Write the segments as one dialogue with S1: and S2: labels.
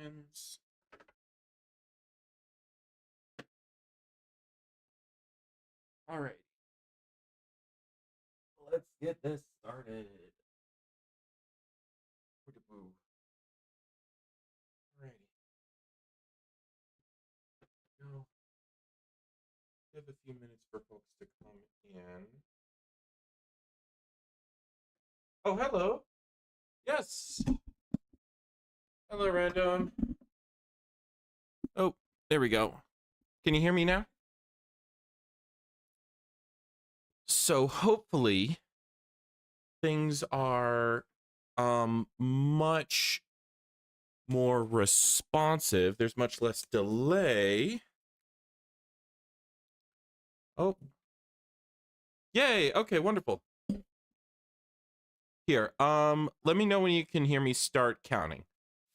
S1: Pens. All right. Let's get this started. Alrighty. Go. Give a few minutes for folks to come in. Oh, hello. Yes. Hello, random. Oh, there we go. Can you hear me now? So hopefully things are much more responsive. There's much less delay. Oh. Yay. Okay, wonderful. Here, let me know when you can hear me start counting.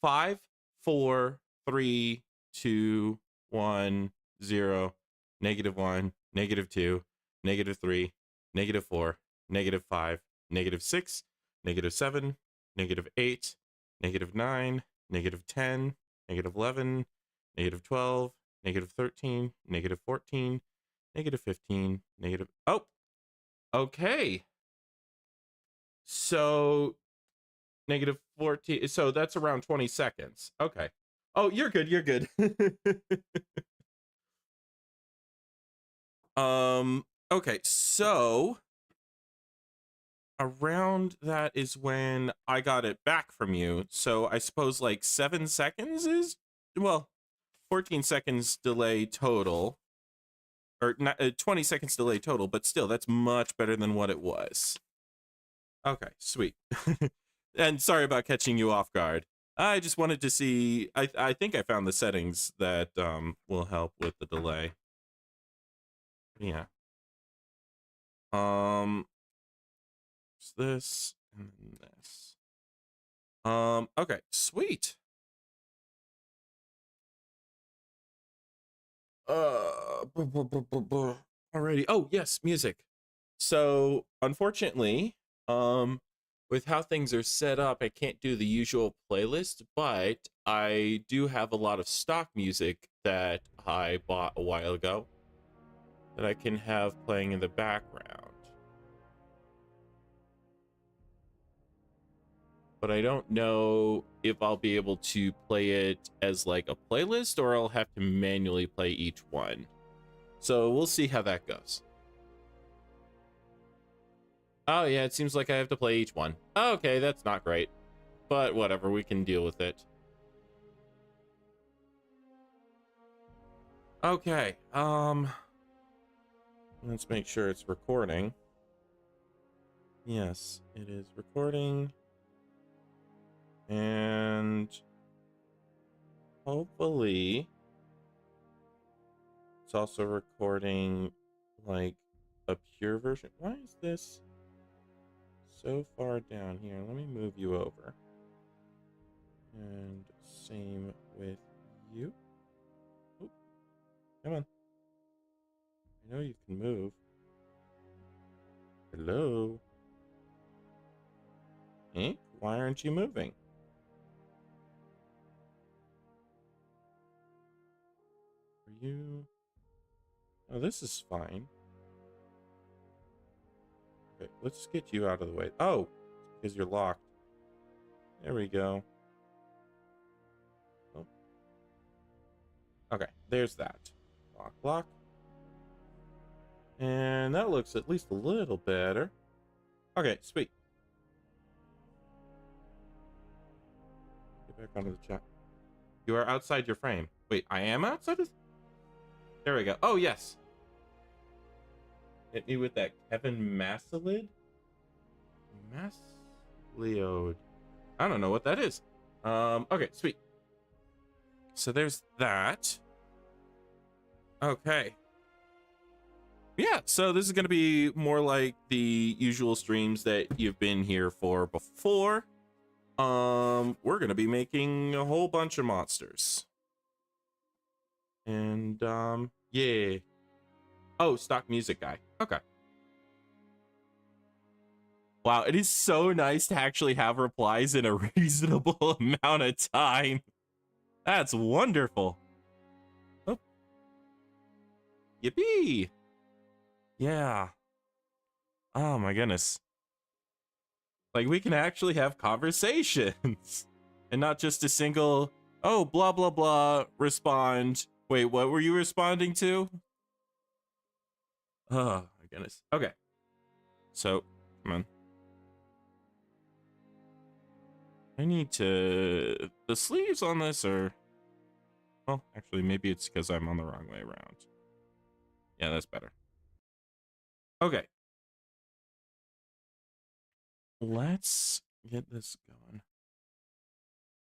S1: 5, 4, 3, 2, 1, 0, -1, -2, -3, -4, -5, -6, -7, -8, -9, -10, -11, -12, -13, -14, -15, Oh, okay. So -14, so that's around 20 seconds. Okay. Oh, you're good, you're good. Okay, so around that is when I got it back from you. So I suppose like 7 seconds is, well, 14 seconds delay total, or not, 20 seconds delay total, but still that's much better than what it was. Okay, sweet. And sorry about catching you off guard. I just wanted to see, I think I found the settings that will help with the delay. Yeah. It's this and then this. Okay, sweet. Alrighty. Oh, yes, music. So, unfortunately, with how things are set up, I can't do the usual playlist, but I do have a lot of stock music that I bought a while ago that I can have playing in the background. But I don't know if I'll be able to play it as like a playlist or I'll have to manually play each one. So we'll see how that goes. Oh yeah, it seems like I have to play each one. Okay, that's not great. But whatever, we can deal with it. Okay, let's make sure it's recording. Yes, it is recording. And hopefully it's also recording like a pure version. Why is this so far down here? Let me move you over. And same with you. Oh, come on. I know you can move. Hello? Ink, why aren't you moving? Are you... Oh, this is fine. Okay, let's get you out of the way. Oh, because you're locked. There we go. Oh. Okay, there's that. Lock, lock. And that looks at least a little better. Okay, sweet. Get back onto the chat. You are outside your frame. Wait, I am outside of... There we go. Oh, yes. Hit me with that Kevin Massalid? Masliode. I don't know what that is. Okay, sweet. So there's that. Okay. Yeah, so this is going to be more like the usual streams that you've been here for before. We're going to be making a whole bunch of monsters. And, yeah. Oh, stock music guy. Okay. Wow, it is so nice to actually have replies in a reasonable amount of time. That's wonderful. Oh, yippee. Yeah. Oh my goodness. Like, we can actually have conversations and not just a single, oh, blah, blah, blah, respond. Wait, what were you responding to? Oh my goodness. Okay. So, come on. I need to, the sleeves on this are, well, actually, maybe it's because I'm on the wrong way around. Yeah, that's better. Okay. Let's get this going.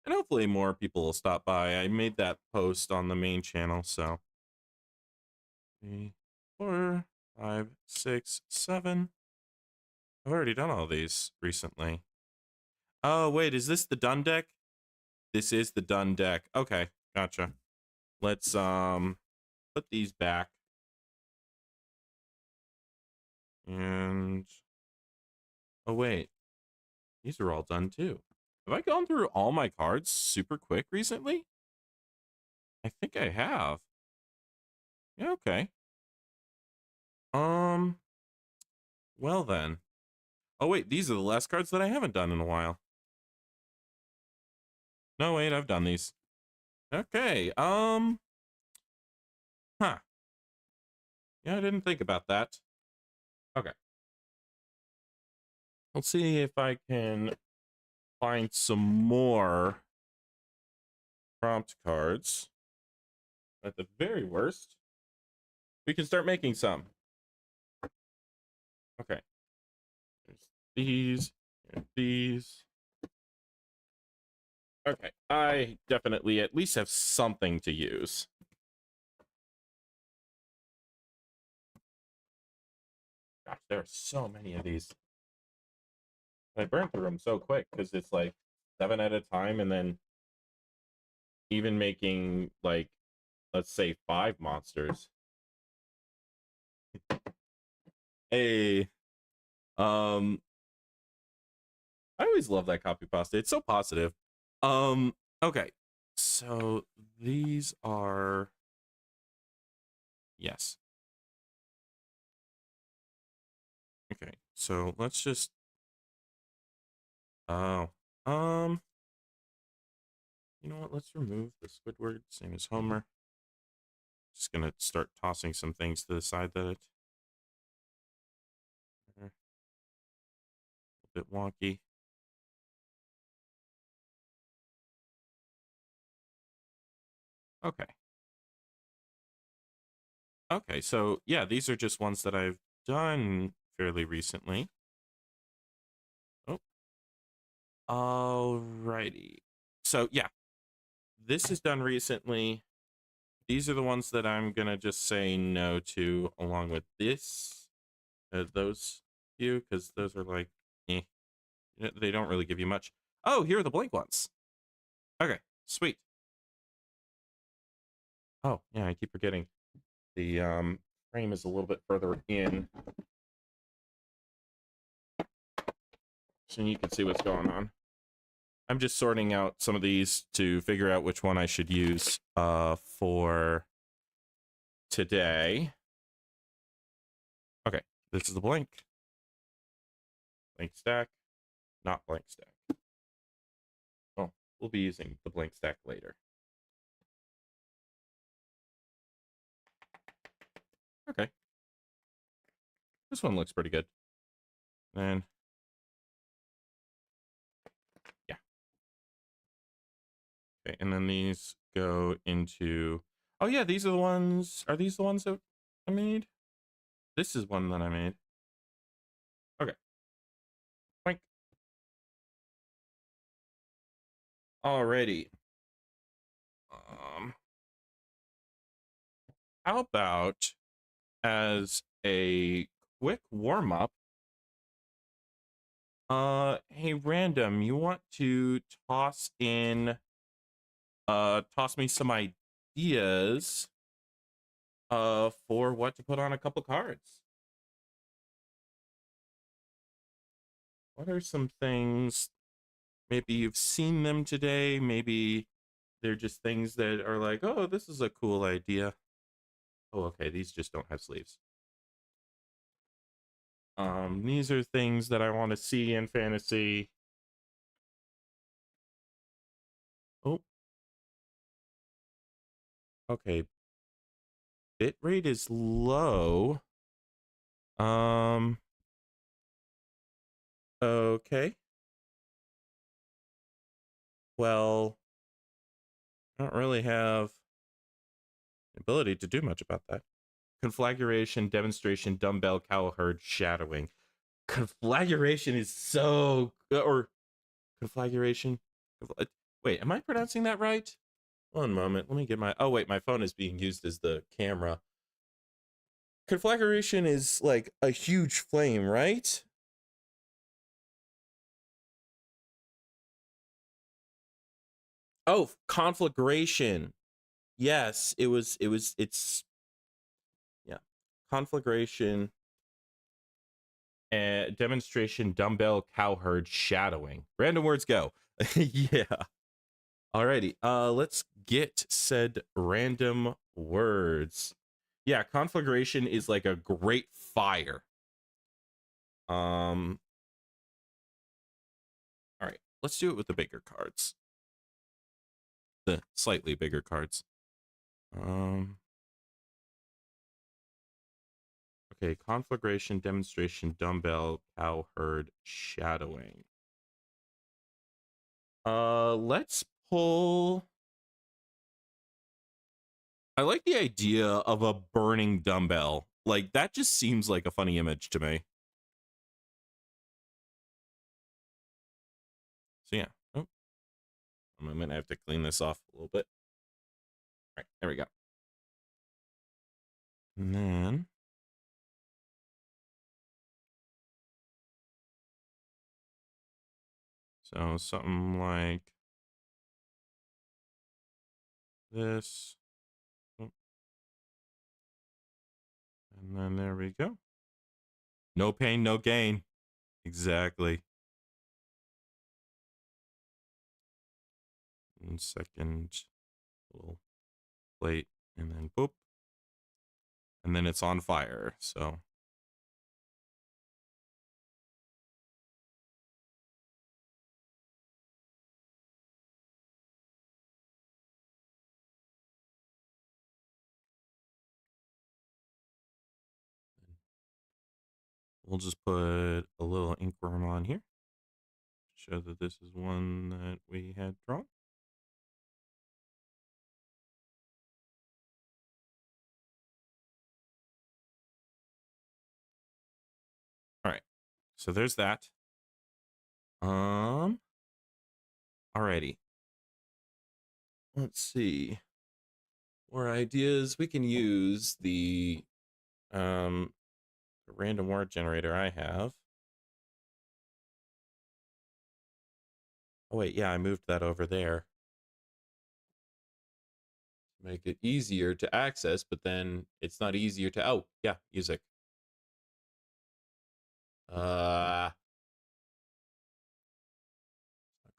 S1: And hopefully more people will stop by. I made that post on the main channel, so 3, 4, 5, 6, 7. I've already done all these recently. Oh, wait, is this the done deck? This is the done deck. Okay, gotcha. Let's put these back. And oh wait, these are all done too. Have I gone through all my cards super quick recently? I think I have. Yeah, okay. Well then. Oh wait, these are the last cards that I haven't done in a while. No, wait, I've done these. Okay, huh. Yeah, I didn't think about that. Okay. Let's see if I can find some more prompt cards. At the very worst, we can start making some. Okay. There's these and these. Okay, I definitely at least have something to use. Gosh, there are so many of these. I burned through them so quick because it's like 7 at a time, and then even making like, let's say 5 monsters. Hey, um, I always love that copy pasta. It's so positive. Okay, so these are, yes. Okay, so let's just, oh, you know what? Let's remove the Squidward, same as Homer. Just gonna start tossing some things to the side that it's a bit wonky. Okay. Okay, so yeah, these are just ones that I've done fairly recently. Oh, alrighty. So yeah, this is done recently. These are the ones that I'm gonna just say no to, along with this, those few, because those are like, eh, they don't really give you much. Oh, here are the blank ones. Okay, sweet. Oh yeah, I keep forgetting. The frame is a little bit further in, so you can see what's going on. I'm just sorting out some of these to figure out which one I should use for today. Okay, this is the blank stack, not blank stack. Oh, we'll be using the blank stack later. Okay, this one looks pretty good. And yeah, okay, and then these go into, oh yeah, these are the ones, are these the ones that I made? This is one that I made. Okay, blank. Alrighty. How about, as a quick warm-up, hey, random, you want to toss me some ideas for what to put on a couple cards? What are some things, maybe you've seen them today, maybe They're just things that are like, oh, this is a cool idea. Oh, okay, these just don't have sleeves. These are things that I want to see in fantasy. Oh, okay. Bitrate is low. Okay. Well, I don't really have the ability to do much about that. Conflagration, demonstration, dumbbell, cowherd, shadowing. Conflagration is so or conflagration. Wait, am I pronouncing that right? One moment. Let me get my. Oh wait, my phone is being used as the camera. Conflagration is like a huge flame, right? Oh, conflagration. Yes, it's yeah. Conflagration and demonstration, dumbbell, cowherd, shadowing. Random words go. Yeah. Alrighty. Let's get said random words. Yeah, conflagration is like a great fire. All right. Let's do it with the bigger cards. The slightly bigger cards. Okay, conflagration, demonstration, dumbbell, cowherd, shadowing. Let's pull. I like the idea of a burning dumbbell. Like, that just seems like a funny image to me. So, yeah. Oh, a moment. I have to clean this off a little bit. All right, there we go. And then. So, something like this. Oh, and then there we go. No pain, no gain. Exactly. And second little plate, and then boop. And then it's on fire. So we'll just put a little inkwyrm on here. Show that this is one that we had drawn. All right. So there's that. Alrighty. Let's see. More ideas. We can use the random word generator I have. Oh wait, yeah, I moved that over there. Make it easier to access, but then it's not easier to yeah, music. Not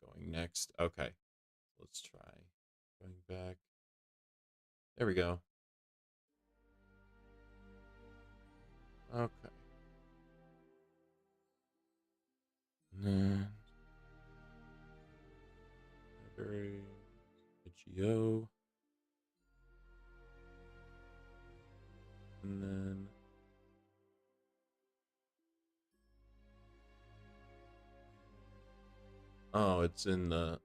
S1: going next. Okay. Let's try going back. There we go. Okay. And then library, GO, and then oh, it's in the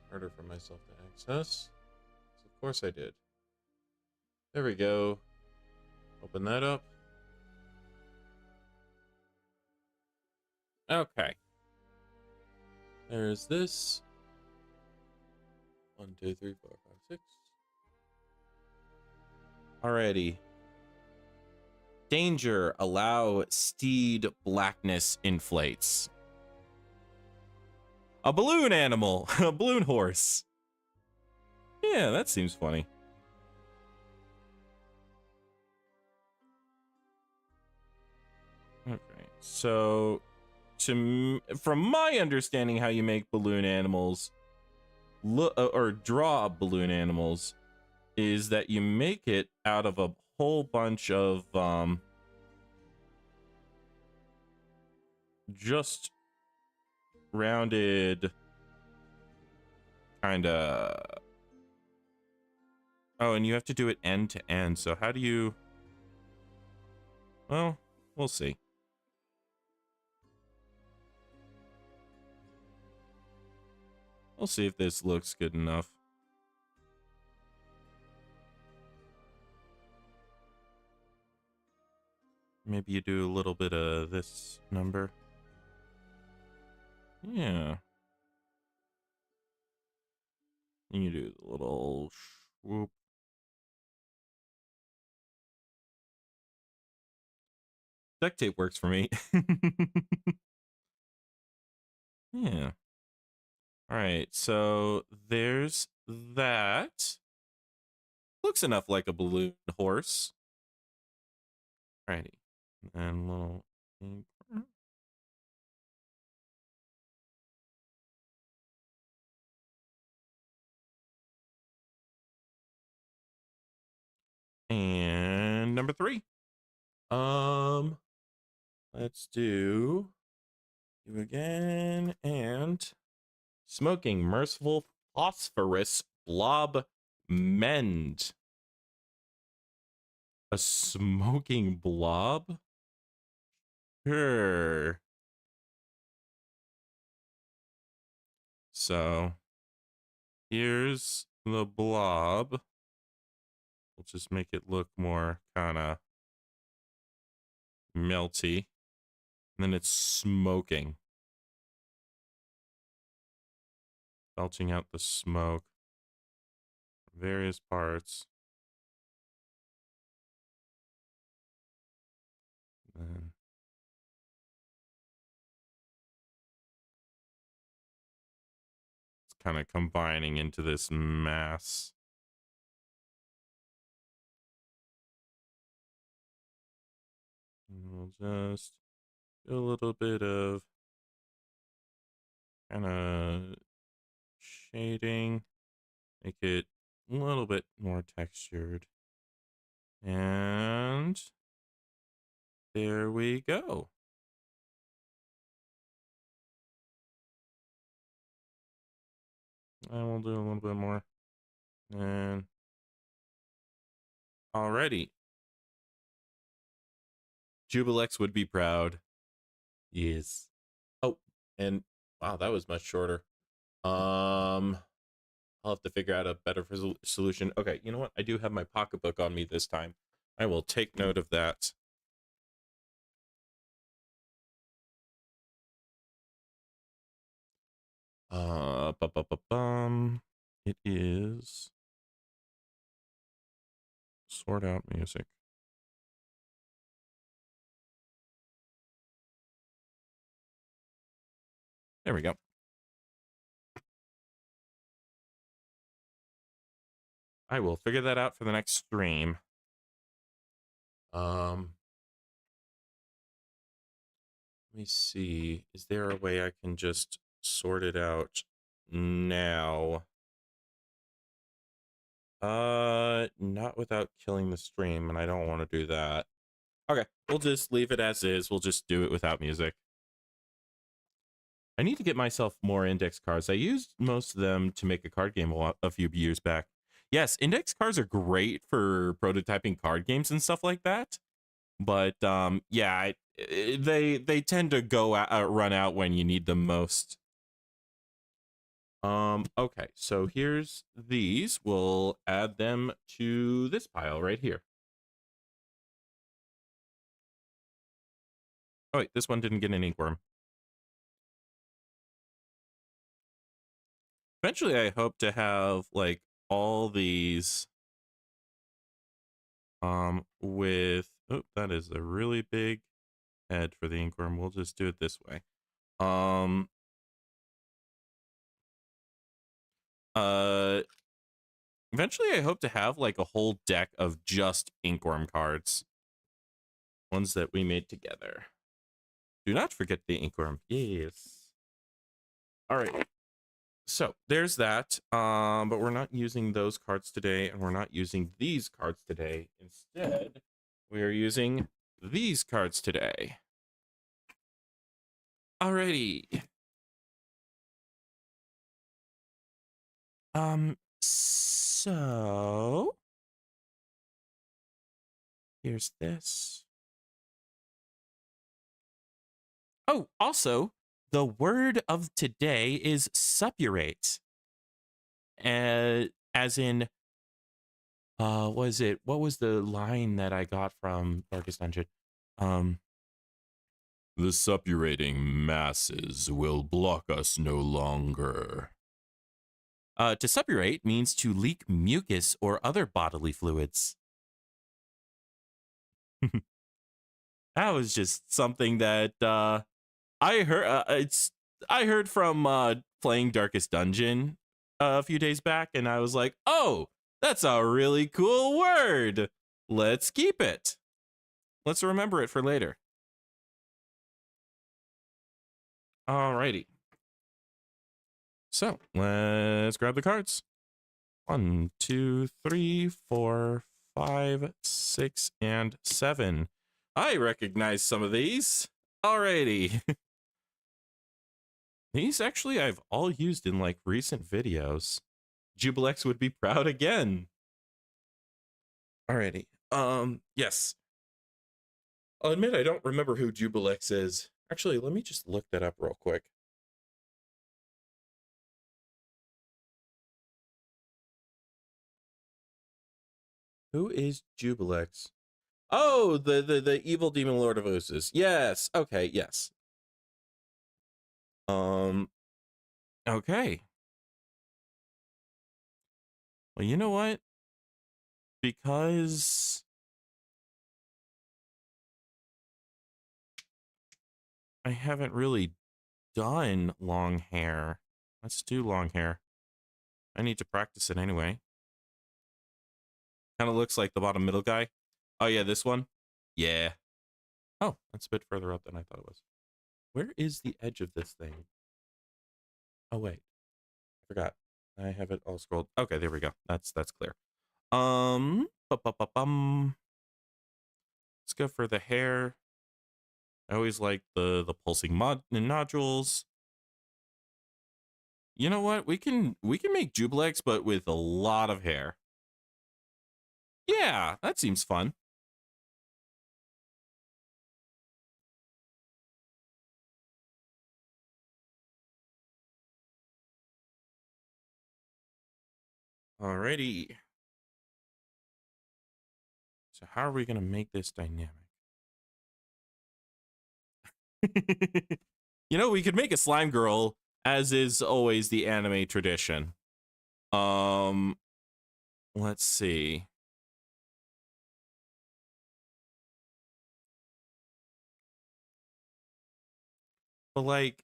S1: harder for myself to access. So of course I did. There we go. Open that up. Okay. There's this. 1, 2, 3, 4, 5, 6. Alrighty. Danger. Allow steed blackness inflates. A balloon animal. A balloon horse. Yeah, that seems funny. Okay, so from my understanding, how you make balloon animals or draw balloon animals is that you make it out of a whole bunch of just rounded kind of. Oh, and you have to do it end to end. So how do you? Well, we'll see. We'll see if this looks good enough. Maybe you do a little bit of this number. Yeah. And you do the little swoop. Duct tape works for me. Yeah. All right, so there's that. Looks enough like a balloon horse. Alrighty. And little and number 3. Let's do you again and smoking merciful phosphorus blob mend. A smoking blob? Sure. So here's the blob. We'll just make it look more kind of melty. And then it's smoking. Belching out the smoke from various parts. Then it's kind of combining into this mass. And we'll just do a little bit of kind of shading, make it a little bit more textured. And there we go. And we'll do a little bit more. And alrighty. Jubilex would be proud. Yes. Oh, and wow, that was much shorter. I'll have to figure out a better solution. Okay, you know what? I do have my pocketbook on me this time. I will take note of that. It is sort out music. There we go. I will figure that out for the next stream. Let me see. Is there a way I can just sort it out now? Not without killing the stream, and I don't want to do that. Okay, we'll just leave it as is. We'll just do it without music. I need to get myself more index cards. I used most of them to make a card game a few years back. Yes, index cards are great for prototyping card games and stuff like that. But yeah, they tend to go run out when you need them most. Okay, so here's these. We'll add them to this pile right here. Oh wait, this one didn't get an inkworm. Eventually, I hope to have like all these with, oh, that is a really big head for the inkworm. We'll just do it this way. Eventually I hope to have like a whole deck of just inkworm cards, ones that we made together. Do not forget the Inkwyrm. Yes. All right. So there's that. But we're not using those cards today, and we're not using these cards today. Instead, we are using these cards today. Alrighty. So here's this. Oh, also, the word of today is suppurate. As in, was it, what was the line that I got from Darkest Dungeon? The suppurating masses will block us no longer. To suppurate means to leak mucus or other bodily fluids. That was just something that I heard. I heard from playing Darkest Dungeon a few days back, and I was like, "Oh, that's a really cool word. Let's keep it. Let's remember it for later." Alrighty. So let's grab the cards. 1, 2, 3, 4, 5, 6, and 7. I recognize some of these. Alrighty. These actually I've all used in like recent videos. Jubilex would be proud again. Alrighty. Yes. I'll admit I don't remember who Jubilex is. Actually, let me just look that up real quick. Who is Jubilex? Oh, the evil demon lord of Ooses. Yes. Okay, yes. Okay. Well, you know what? Because I haven't really done long hair. Let's do long hair. I need to practice it anyway. Kind of looks like the bottom middle guy. Oh, yeah, this one? Yeah. Oh, that's a bit further up than I thought it was. Where is the edge of this thing? Oh, wait. I forgot. I have it all scrolled. Okay, there we go. That's clear. Let's go for the hair. I always like the pulsing nodules. You know what? We can make Jubilex, but with a lot of hair. Yeah, that seems fun. Alrighty. So how are we gonna make this dynamic? You know, we could make a slime girl, as is always the anime tradition. Let's see. But like,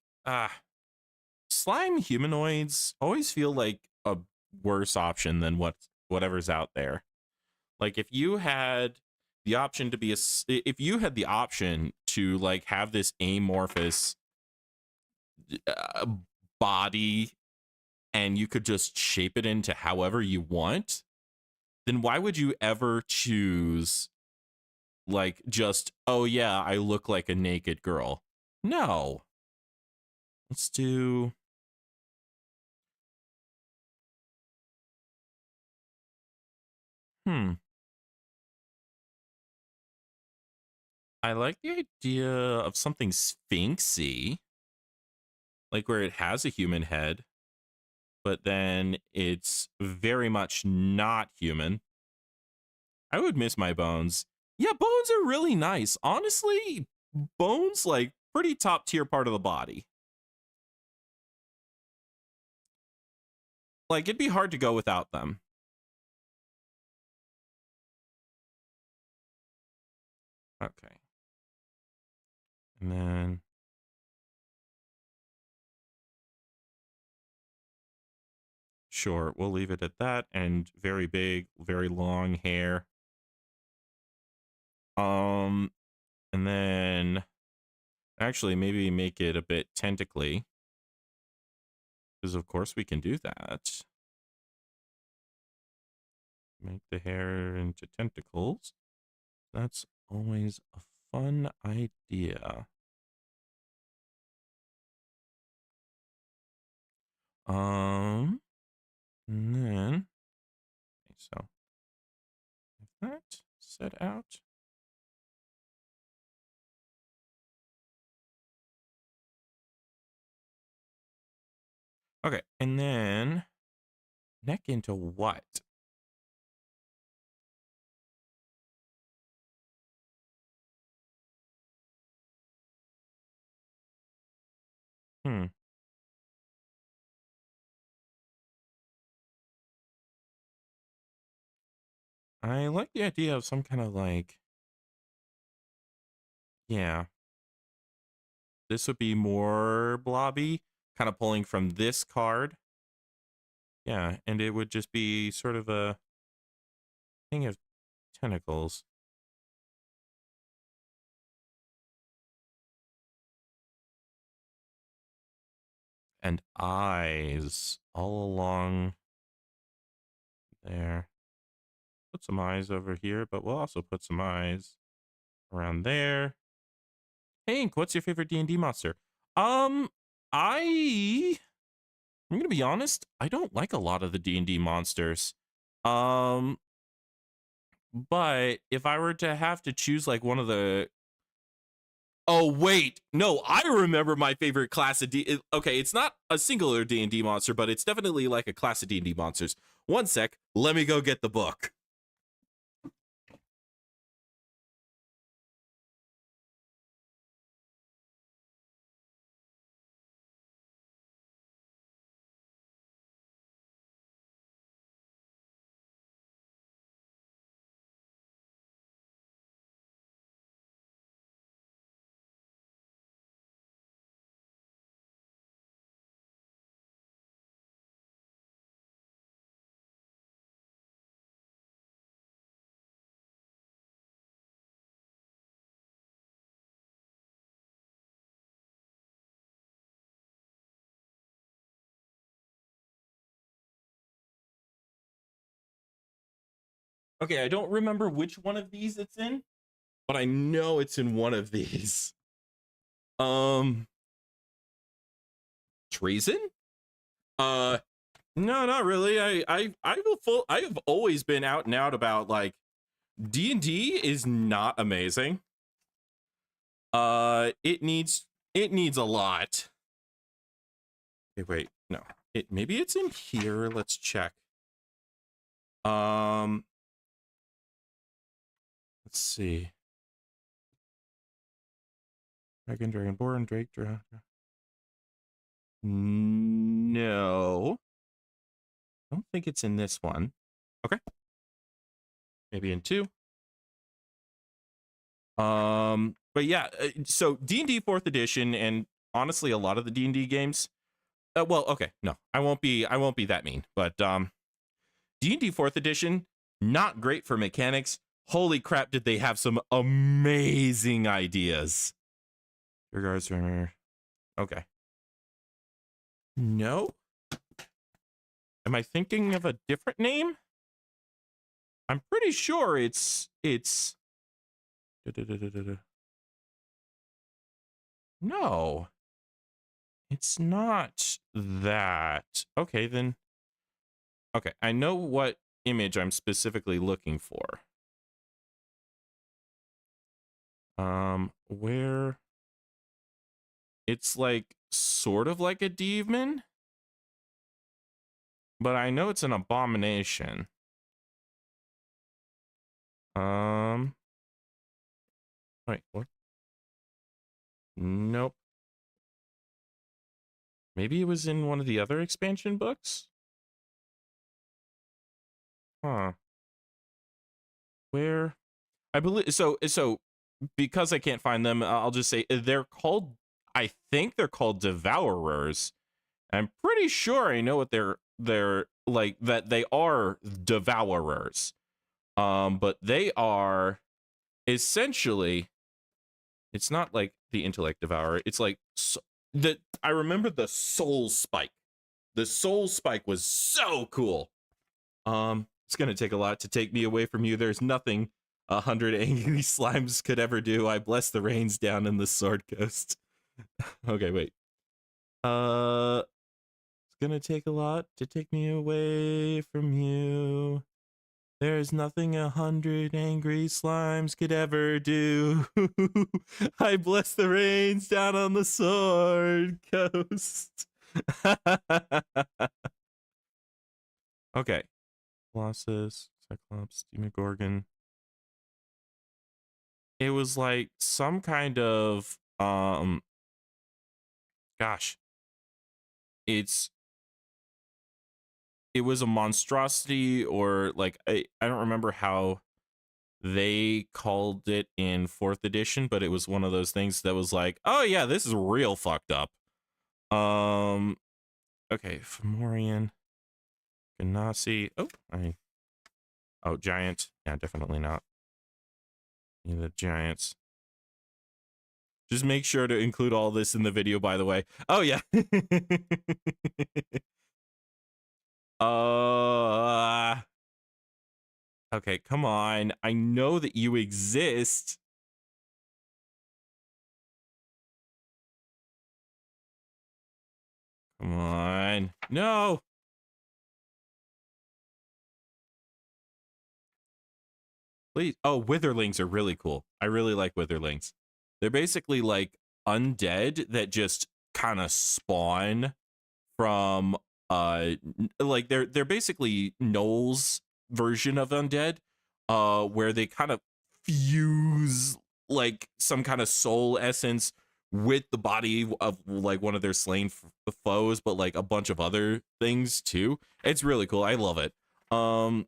S1: slime humanoids always feel like a worse option than whatever's out there. Like if you had the option to be if you had the option to like have this amorphous uh, body and you could just shape it into however you want, then why would you ever choose like just, oh yeah, I look like a naked girl? No. Let's do I like the idea of something sphinxy, like where it has a human head, but then it's very much not human. I would miss my bones. Yeah, bones are really nice. Honestly, bones, like, pretty top tier part of the body. Like, it'd be hard to go without them. Okay. And then sure, we'll leave it at that. And very big, very long hair. And then actually maybe make it a bit tentacly. Because of course we can do that. Make the hair into tentacles. That's always a fun idea. And then, okay, so if that set out. Okay, and then neck into what? I like the idea of some kind of like, yeah, this would be more blobby, kind of pulling from this card. Yeah, and it would just be sort of a thing of tentacles. And eyes all along there. Put some eyes over here, but we'll also put some eyes around there. Hank, what's your favorite D&D monster? I'm gonna be honest, I don't like a lot of the D&D monsters. But if I were to have to choose like one of the, oh wait, no, I remember my favorite class of okay, it's not a singular D&D monster, but it's definitely like a class of D&D monsters. One sec, let me go get the book. Okay, I don't remember which one of these it's in, but I know it's in one of these. Treason? No, not really. I have always been out and out about like D&D is not amazing. It needs a lot. Okay, wait, no. Maybe it's in here. Let's check. Let's see. Dragonborn, Drake, no. I don't think it's in this one. Okay. Maybe in 2. But yeah, so D&D 4th edition, and honestly a lot of the D&D games, well, okay, no, I won't be that mean, but D&D 4th edition, not great for mechanics. Holy crap, did they have some amazing ideas. Regards, okay. No? Am I thinking of a different name? I'm pretty sure it's no. It's not that. Okay, then. Okay, I know what image I'm specifically looking for. Where it's like sort of like a demon, but I know it's an abomination. Wait, what? Nope. Maybe it was in one of the other expansion books? Huh. Where? I believe so because I can't find them, I'll just say they're called, I think they're called Devourers. I'm pretty sure I know what they're like, that they are Devourers. But they are essentially, it's not like the intellect devourer. It's like I remember the soul spike. The soul spike was so cool. It's gonna take a lot to take me away from you. There's nothing 100 angry slimes could ever do. I bless the rains down in the sword coast. Okay, wait. It's gonna take a lot to take me away from you. There's nothing 100 angry slimes could ever do. I bless the rains down on the sword coast. Okay. Colossus, Cyclops, Demogorgon. It was like some kind of gosh. It was a monstrosity, or like I don't remember how they called it in 4th edition, but it was one of those things that was like, oh yeah, this is real fucked up. Okay, Fomorian, Ganassi. Oh, giant. Yeah, definitely not. The giants. Just make sure to include all this in the video, by the way. Oh yeah. Okay, come on. I know that you exist. Come on. No. Please. Oh, witherlings are really cool. I really like witherlings. They're basically like undead that just kind of spawn from like they're basically Noel's version of undead, where they kind of fuse like some kind of soul essence with the body of like one of their slain foes, but like a bunch of other things too. It's really cool. I love it. Oh,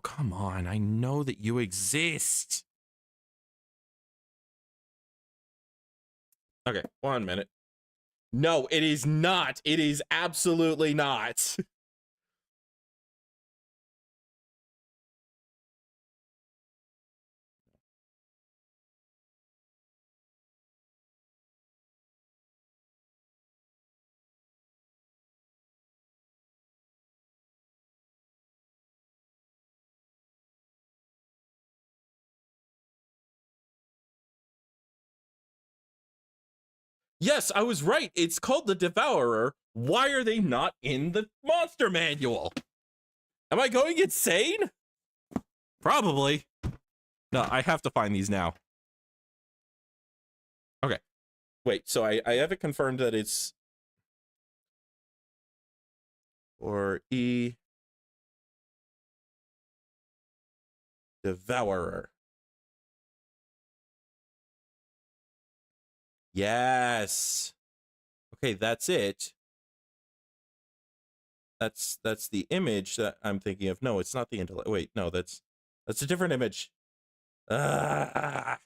S1: come on. I know that you exist. Okay, 1 minute. No, it is not. It is absolutely not. Yes, I was right. It's called the Devourer. Why are they not in the monster manual? Am I going insane? Probably. No, I have to find these now. Okay. Wait, so I have it confirmed that it's or E Devourer. Yes. Okay, that's it. That's the image that I'm thinking of. No, it's not the intellect. Wait, no, that's a different image. Ah.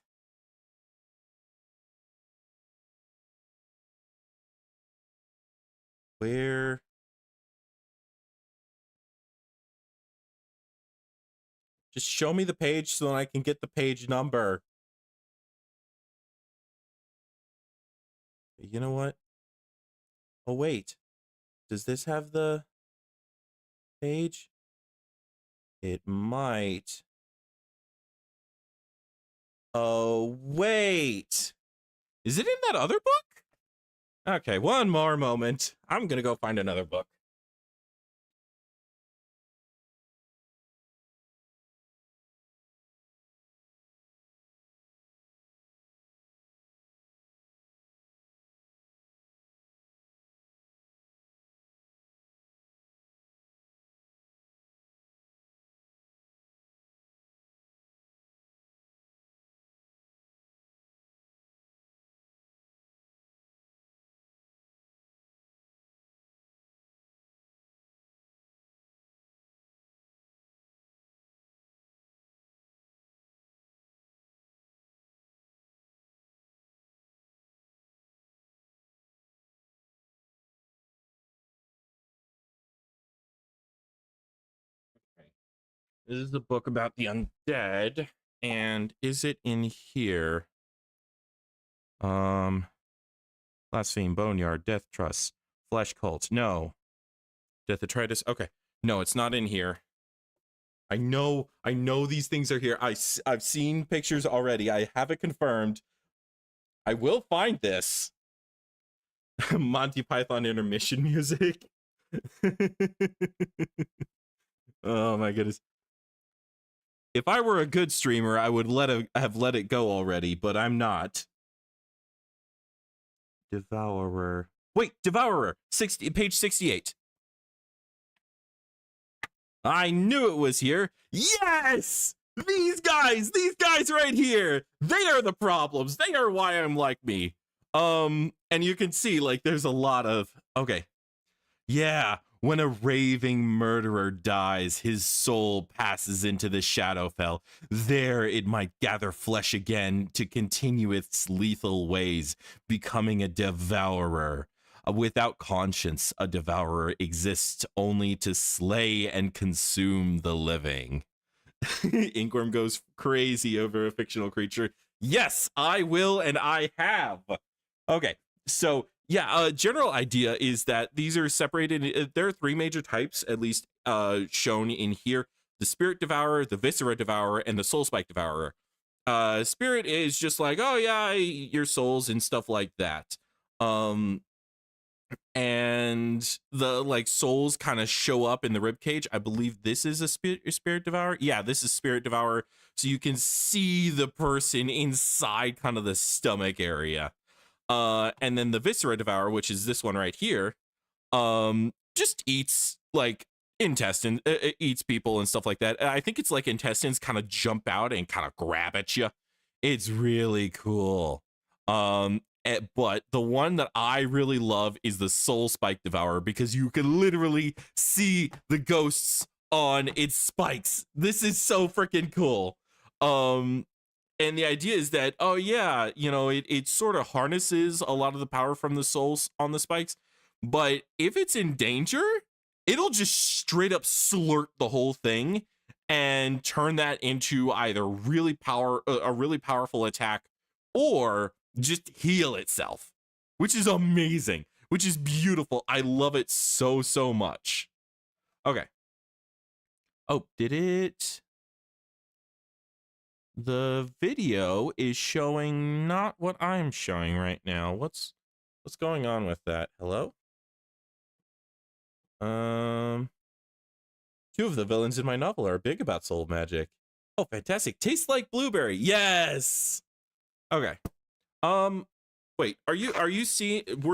S1: Where? Just show me the page so that I can get the page number. You know what? Oh, wait. Does this have the page? It might. Oh, wait. Is it in that other book? Okay, one more moment. I'm gonna go find another book. Okay. This is a book about the undead, and is it in here? Um, Blaspheme, Boneyard, Death Trust, Flesh Cult. No. Death Detritus. Okay. No, it's not in here. I know these things are here. I've seen pictures already. I have it confirmed. I will find this. Monty Python intermission music. Oh my goodness. If I were a good streamer, I would have let it go already, but I'm not. Devourer. Wait, Devourer. Page 68. I knew it was here. Yes! These guys right here. They are the problems. They are why I'm like me. And you can see like there's a lot of okay. Yeah, when a raving murderer dies, his soul passes into the Shadowfell. There it might gather flesh again to continue its lethal ways, becoming a devourer. Without conscience, a devourer exists only to slay and consume the living. Inkwyrm goes crazy over a fictional creature. Yes, I will, and I have. Okay, so yeah, general idea is that these are separated. There are three major types, at least shown in here: the Spirit Devourer, the Viscera Devourer, and the Soul Spike Devourer. Spirit is just like, oh yeah, your souls and stuff like that. And the like souls kind of show up in the rib cage. I believe this is a spirit devourer. Yeah, this is Spirit Devourer. So you can see the person inside kind of the stomach area. And then the Viscera Devourer, which is this one right here, just eats like intestine, it eats people and stuff like that. I think it's like intestines kind of jump out and kind of grab at you. It's really cool. But the one that I really love is the Soul Spike Devourer because you can literally see the ghosts on its spikes. This is so freaking cool. And the idea is that, oh yeah, you know, it sort of harnesses a lot of the power from the souls on the spikes. But if it's in danger, it'll just straight up slurp the whole thing and turn that into either a really powerful attack or just heal itself, which is amazing, which is beautiful. I love it so, so much. Okay. Oh, did it? The video is showing not what I'm showing right now. What's going on with that? Hello? Two of the villains in my novel are big about soul magic. Oh, fantastic. Tastes like blueberry. Yes. Okay. Wait, were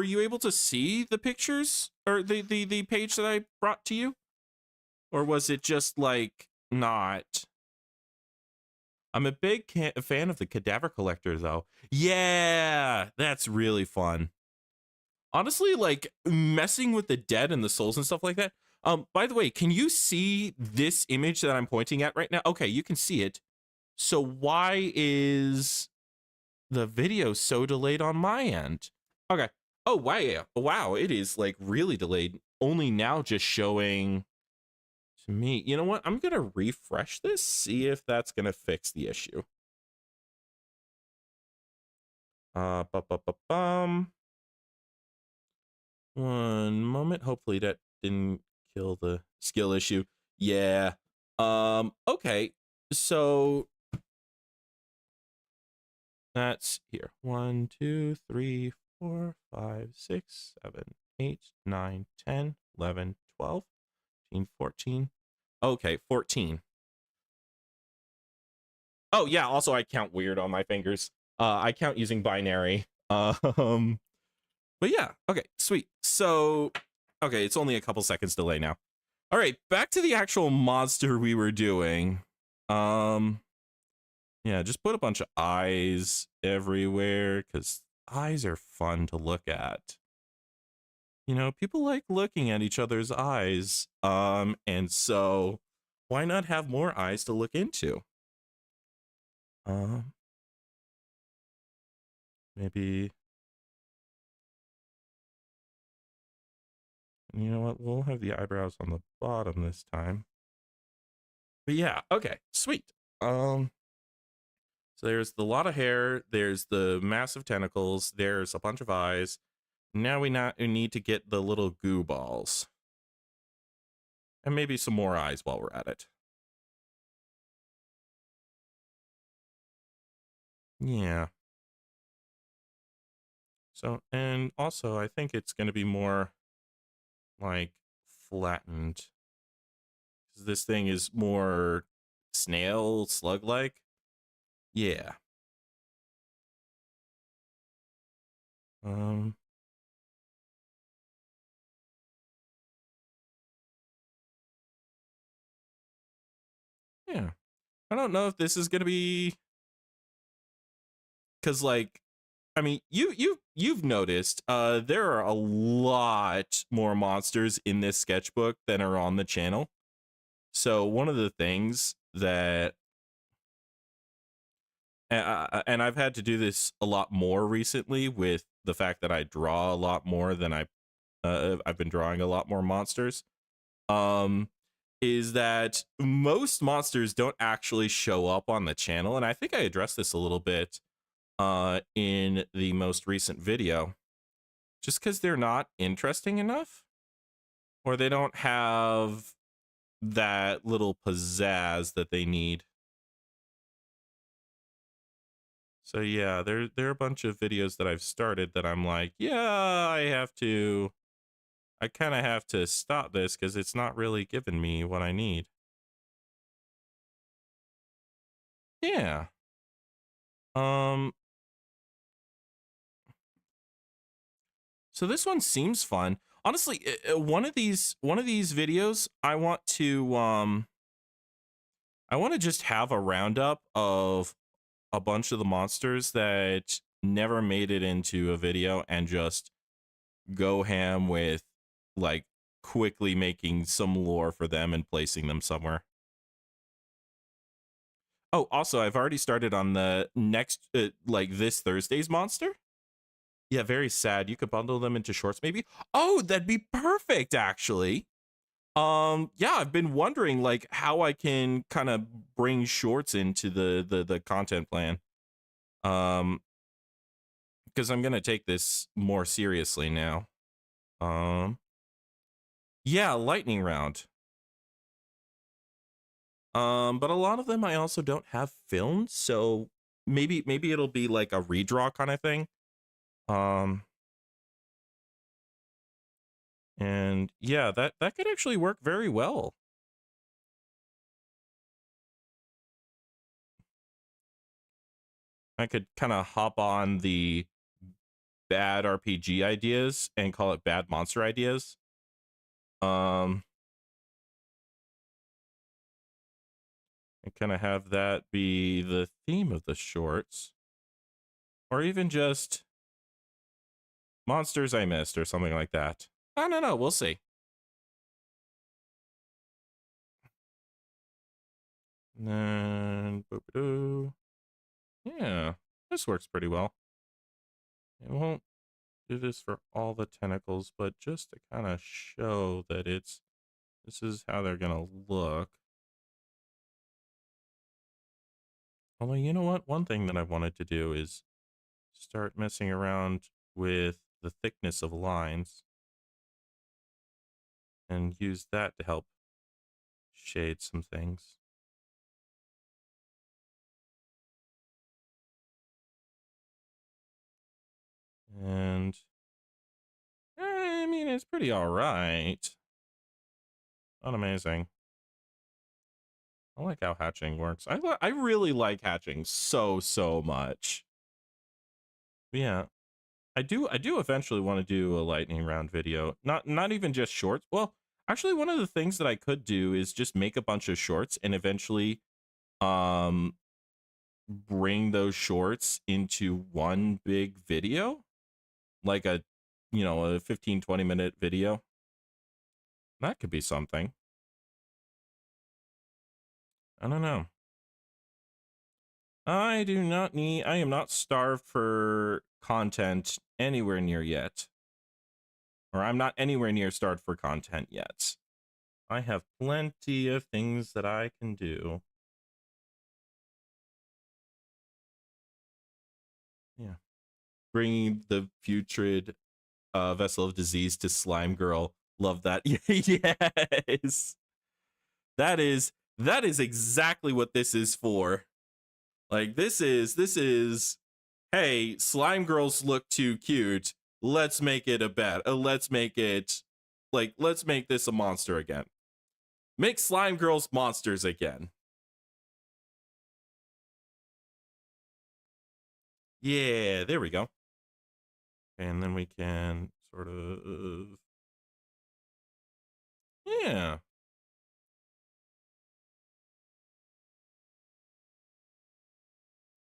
S1: you able to see the pictures or the page that I brought to you? Or was it just like not? I'm a big fan of the Cadaver Collector though. Yeah, that's really fun. Honestly, like messing with the dead and the souls and stuff like that. By the way, can you see this image that I'm pointing at right now? Okay, you can see it. So why is the video so delayed on my end? Okay. Oh, wow. Wow, it is like really delayed. Only now just showing to me. You know what? I'm going to refresh this, see if that's going to fix the issue. Bum. One moment. Hopefully that didn't kill the skill issue. Yeah. Okay. So that's here. 1, 2, 3, 4, 5, 6, 7, 8, 9, 10, 11, 12, 13, 14. Okay, 14. Oh yeah, also I count weird on my fingers. I count using binary. But yeah, okay, sweet. So okay, it's only a couple seconds delay now. All right, back to the actual monster we were doing. Yeah, just put a bunch of eyes everywhere because eyes are fun to look at. You know, people like looking at each other's eyes. And so why not have more eyes to look into? Maybe, you know what? We'll have the eyebrows on the bottom this time. But yeah, okay, sweet. So there's the lot of hair, there's the massive tentacles, there's a bunch of eyes. Now we need to get the little goo balls. And maybe some more eyes while we're at it. Yeah. So, and also I think it's going to be more like flattened. This thing is more snail slug like. Yeah. Um yeah. I don't know if this is going to be cuz like I mean, you've noticed there are a lot more monsters in this sketchbook than are on the channel. So one of the things that and I've had to do this a lot more recently with the fact that I draw a lot more than I've been drawing a lot more monsters. Um is that most monsters don't actually show up on the channel, and I think I addressed this a little bit in the most recent video, just because they're not interesting enough, or they don't have that little pizzazz that they need. So yeah, there are a bunch of videos that I've started that I'm like, yeah, I kind of have to stop this because it's not really giving me what I need. Yeah. Um so this one seems fun. Honestly, one of these videos I want to just have a roundup of a bunch of the monsters that never made it into a video and just go ham with like quickly making some lore for them and placing them somewhere. Oh, also, I've already started on the next like this Thursday's monster. Yeah, very sad. You could bundle them into shorts maybe. Oh, that'd be perfect actually. Yeah, I've been wondering like how I can kind of bring shorts into the content plan. Um because I'm going to take this more seriously now. Um yeah, lightning round. But a lot of them I also don't have filmed, so maybe it'll be like a redraw kind of thing. Um and yeah, that could actually work very well. I could kind of hop on the bad RPG ideas and call it bad monster ideas. Um and kind of have that be the theme of the shorts, or even just monsters I missed or something like that. I don't know, we'll see. And boop-a-doo. Yeah, this works pretty well. It won't do this for all the tentacles, but just to kind of show that this is how they're gonna look. Although, you know what? One thing that I wanted to do is start messing around with the thickness of lines and use that to help shade some things. And I mean, it's pretty all right. Not amazing. I like how hatching works. I really like hatching so much. But yeah, I do eventually want to do a lightning round video. Not even just shorts. Well, actually one of the things that I could do is just make a bunch of shorts and eventually um bring those shorts into one big video, like a 15-20 minute video. That could be something. I don't know. I am not starved for content anywhere near yet. Or I'm not anywhere near starved for content yet. I have plenty of things that I can do. bringing the putrid vessel of disease to slime girl. Love that. Yes. That is exactly what this is for. Like this is hey, slime girls look too cute. Let's make it a bet. Let's make it let's make this a monster again. Make slime girls monsters again. Yeah, there we go. And then we can sort of yeah.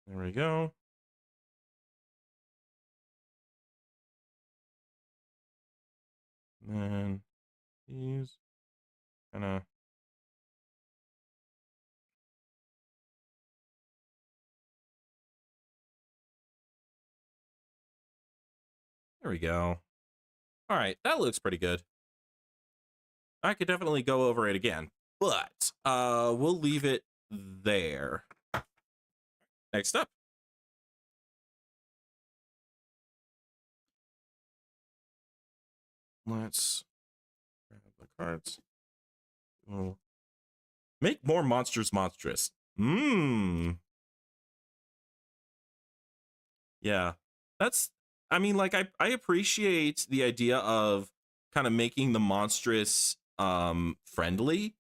S1: There we go. And then these kind of there we go. All right, that looks pretty good. I could definitely go over it again, but we'll leave it there. Next up. Let's grab the cards. We'll make more monsters monstrous. Yeah. That's I mean, like I appreciate the idea of kind of making the monstrous friendly.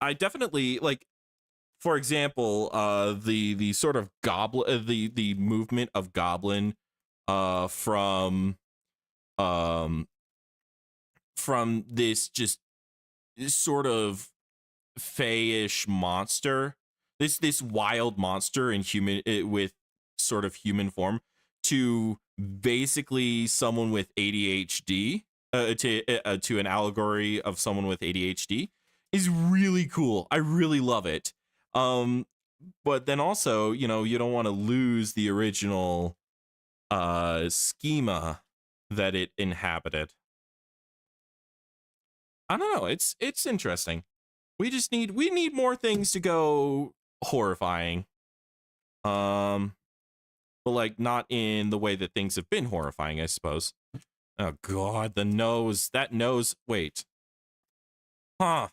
S1: I definitely like for example, the sort of goblin the movement of goblin um from this just sort of fey-ish monster, this wild monster in human with sort of human form to basically someone with ADHD to an allegory of someone with ADHD is really cool. I really love it. But then also, you know, you don't want to lose the original schema that it inhabited. I don't know. It's interesting. We need more things to go horrifying. But like not in the way that things have been horrifying, I suppose. Oh god, the nose. That nose. Wait. Huh.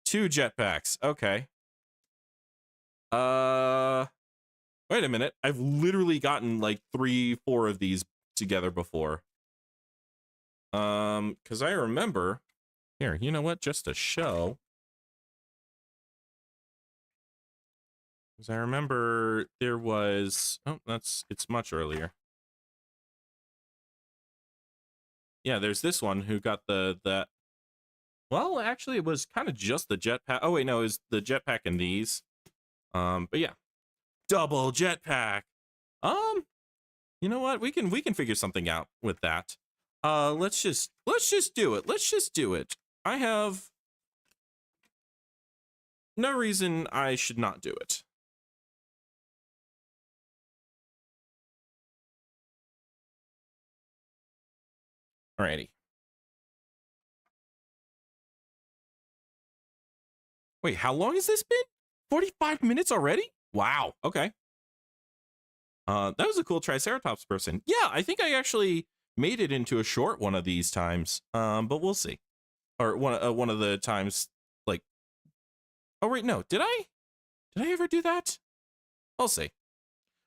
S1: 2 jetpacks. Okay. Wait a minute. I've literally gotten like 3-4 of these together before. Cuz I remember here, you know what? Just to show. Because I remember there was it's much earlier. Yeah, there's this one who got that. Well, actually, it was kind of just the jetpack. Oh wait, no, it was the jetpack and these. But yeah, double jetpack. You know what? We can figure something out with that. Let's just do it. Let's just do it. I have no reason I should not do it. Alrighty. Wait, how long has this been? 45 minutes already? Wow. Okay. That was a cool Triceratops person. Yeah, I think I actually made it into a short one of these times. But we'll see. Or one of the times, like, oh wait, no, did I ever do that? I'll see.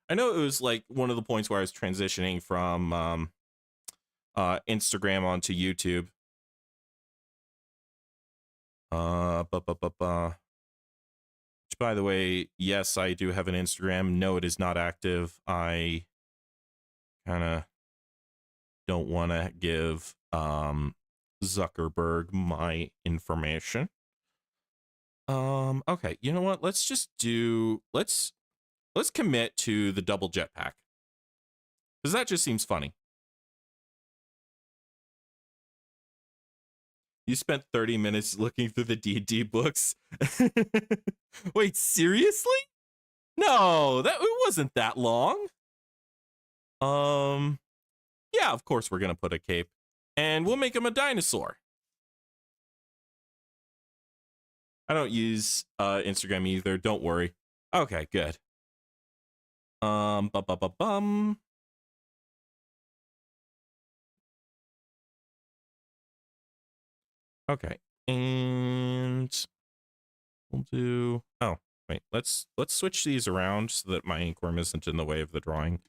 S1: I know it was like one of the points where I was transitioning from Instagram onto YouTube. Which, by the way, yes, I do have an Instagram. No, it is not active. I kind of don't want to give Zuckerberg my information. Okay, you know what? Let's commit to the double jetpack. Because that just seems funny. You spent 30 minutes looking through the D&D books. Wait, seriously? No, it wasn't that long. Yeah, of course we're gonna put a cape. And we'll make him a dinosaur. I don't use Instagram either, don't worry. Okay, good. Okay. And we'll do, oh, wait, let's switch these around so that my Inkwyrm isn't in the way of the drawing.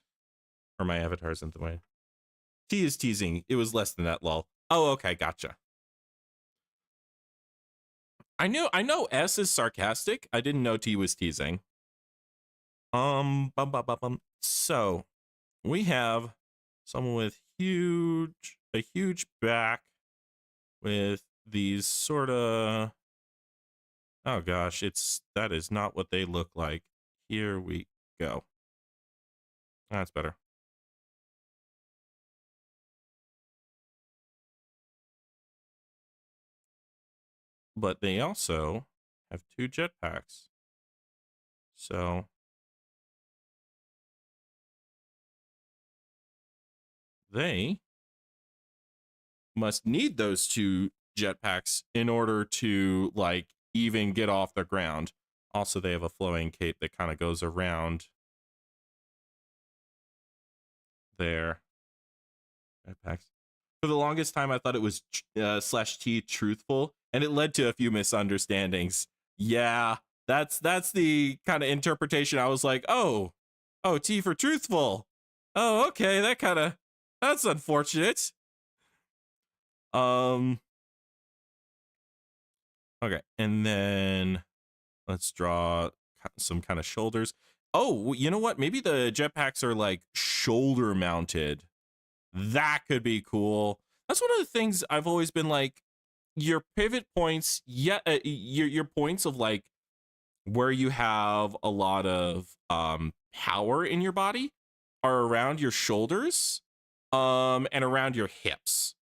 S1: Or my avatar isn't in the way. T is teasing. It was less than that, lol. Oh, okay, gotcha. I know S is sarcastic. I didn't know T was teasing. So we have someone with a huge back with these sort of, oh gosh, that is not what they look like. Here we go. That's better. But they also have 2 jetpacks. So they must need those 2 jetpacks in order to like even get off the ground. Also, they have a flowing cape that kind of goes around their jetpacks. For the longest time, I thought it was /T truthful, and it led to a few misunderstandings. Yeah, that's the kind of interpretation. I was like, oh, T for truthful. Oh, okay, that's unfortunate. Okay, and then let's draw some kind of shoulders. Oh, you know what? Maybe the jetpacks are like shoulder mounted. That could be cool. That's one of the things I've always been like, your pivot points, your points of like where you have a lot of power in your body are around your shoulders and around your hips.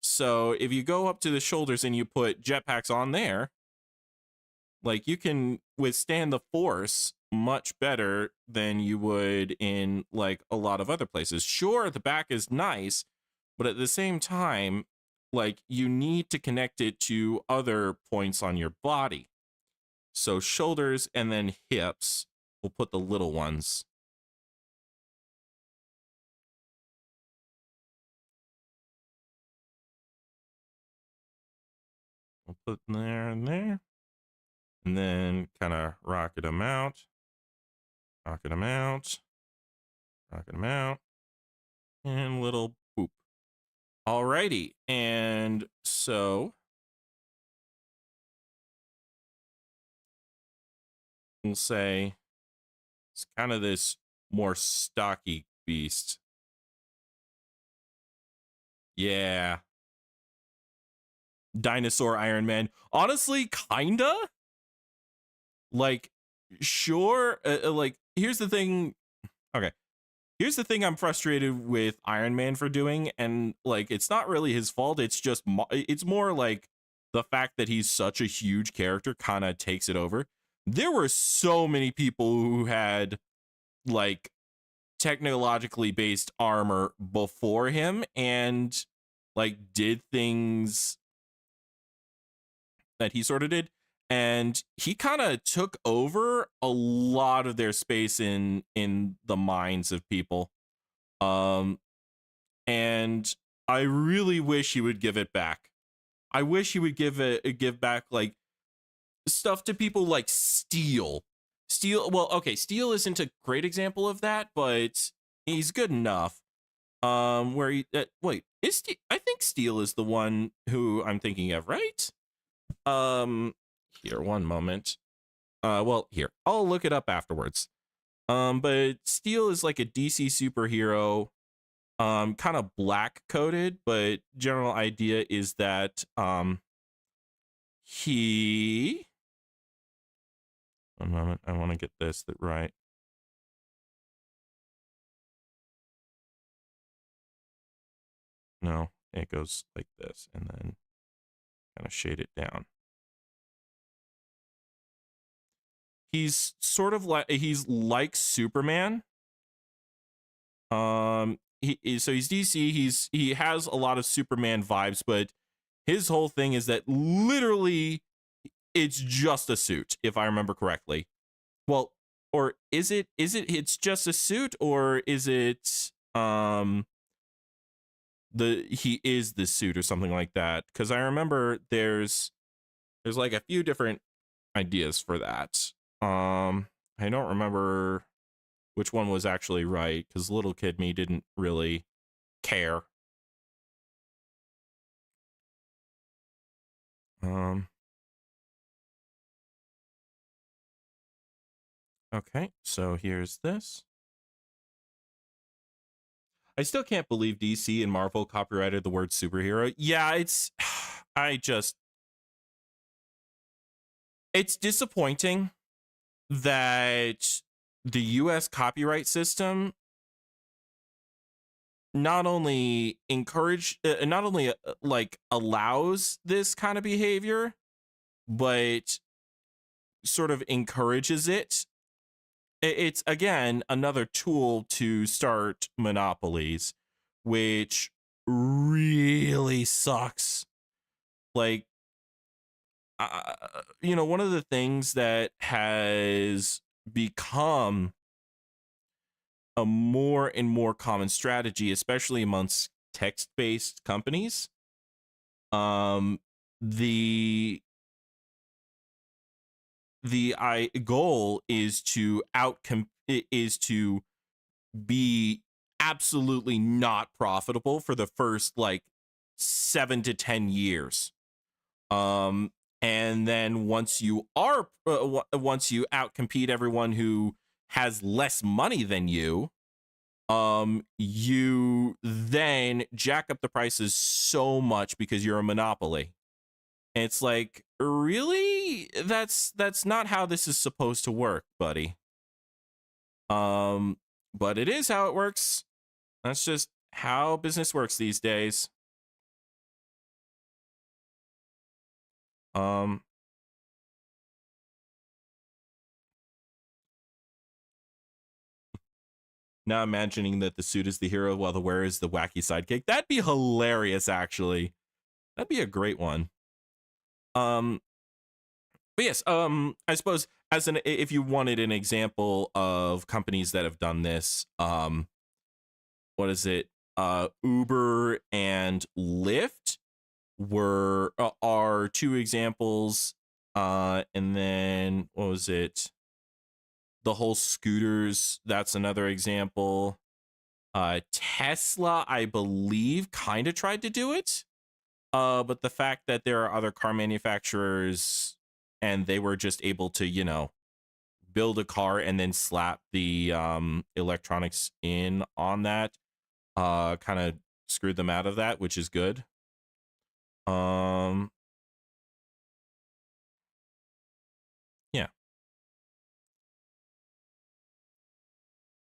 S1: So if you go up to the shoulders and you put jetpacks on there, like you can withstand the force much better than you would in like a lot of other places. Sure, the back is nice, but at the same time, like you need to connect it to other points on your body. So shoulders and then hips, we'll put the little ones. We'll put there and there. And then kind of rocket them out. Rocket them out. Rocket them out. And little boop. Alrighty. And so we'll say it's kind of this more stocky beast. Yeah. Dinosaur Iron Man. Honestly, kinda. Like, sure. Like, here's the thing. Okay. Here's the thing I'm frustrated with Iron Man for doing, and like it's not really his fault. It's just it's more like the fact that he's such a huge character kind of takes it over. There were so many people who had like technologically based armor before him and like did things that he sort of did, and he kind of took over a lot of their space in the minds of people. And I really wish he would give it back. I wish he would give back like stuff to people like Steel. Well, okay, Steel isn't a great example of that, but he's good enough. Where he wait, is I think Steel is the one who I'm thinking of, right? Here, one moment. Well, here, I'll look it up afterwards. But Steel is like a DC superhero, kind of black coded, but general idea is that he, one moment, I want to get this right. No, it goes like this and then kind of shade it down. He's sort of like, he's like Superman. So he's DC. He has a lot of Superman vibes, but his whole thing is that literally it's just a suit, if I remember correctly. Well, or is it it's just a suit, or is it he is the suit or something like that, because I remember there's like a few different ideas for that. I don't remember which one was actually right, because little kid me didn't really care. Okay, so here's this. I still can't believe DC and Marvel copyrighted the word superhero. Yeah, it's it's disappointing that the US copyright system not only like allows this kind of behavior, but sort of encourages it. It's again another tool to start monopolies, which really sucks. Like, one of the things that has become a more and more common strategy, especially amongst text-based companies, the goal is to be absolutely not profitable for the first like 7 to 10 years. And then once you outcompete everyone who has less money than you, you then jack up the prices so much because you're a monopoly. And it's like, really? That's not how this is supposed to work, buddy. But it is how it works. That's just how business works these days. Now imagining that the suit is the hero while the wearer is the wacky sidekick. That'd be hilarious, actually. That'd be a great one. But yes, I suppose if you wanted an example of companies that have done this, what is it? Uber and Lyft are two examples. And then what was it? The whole scooters, that's another example. Tesla, I believe, kind of tried to do it. But the fact that there are other car manufacturers and they were just able to, build a car and then slap the electronics in on that, kind of screwed them out of that, which is good. Yeah.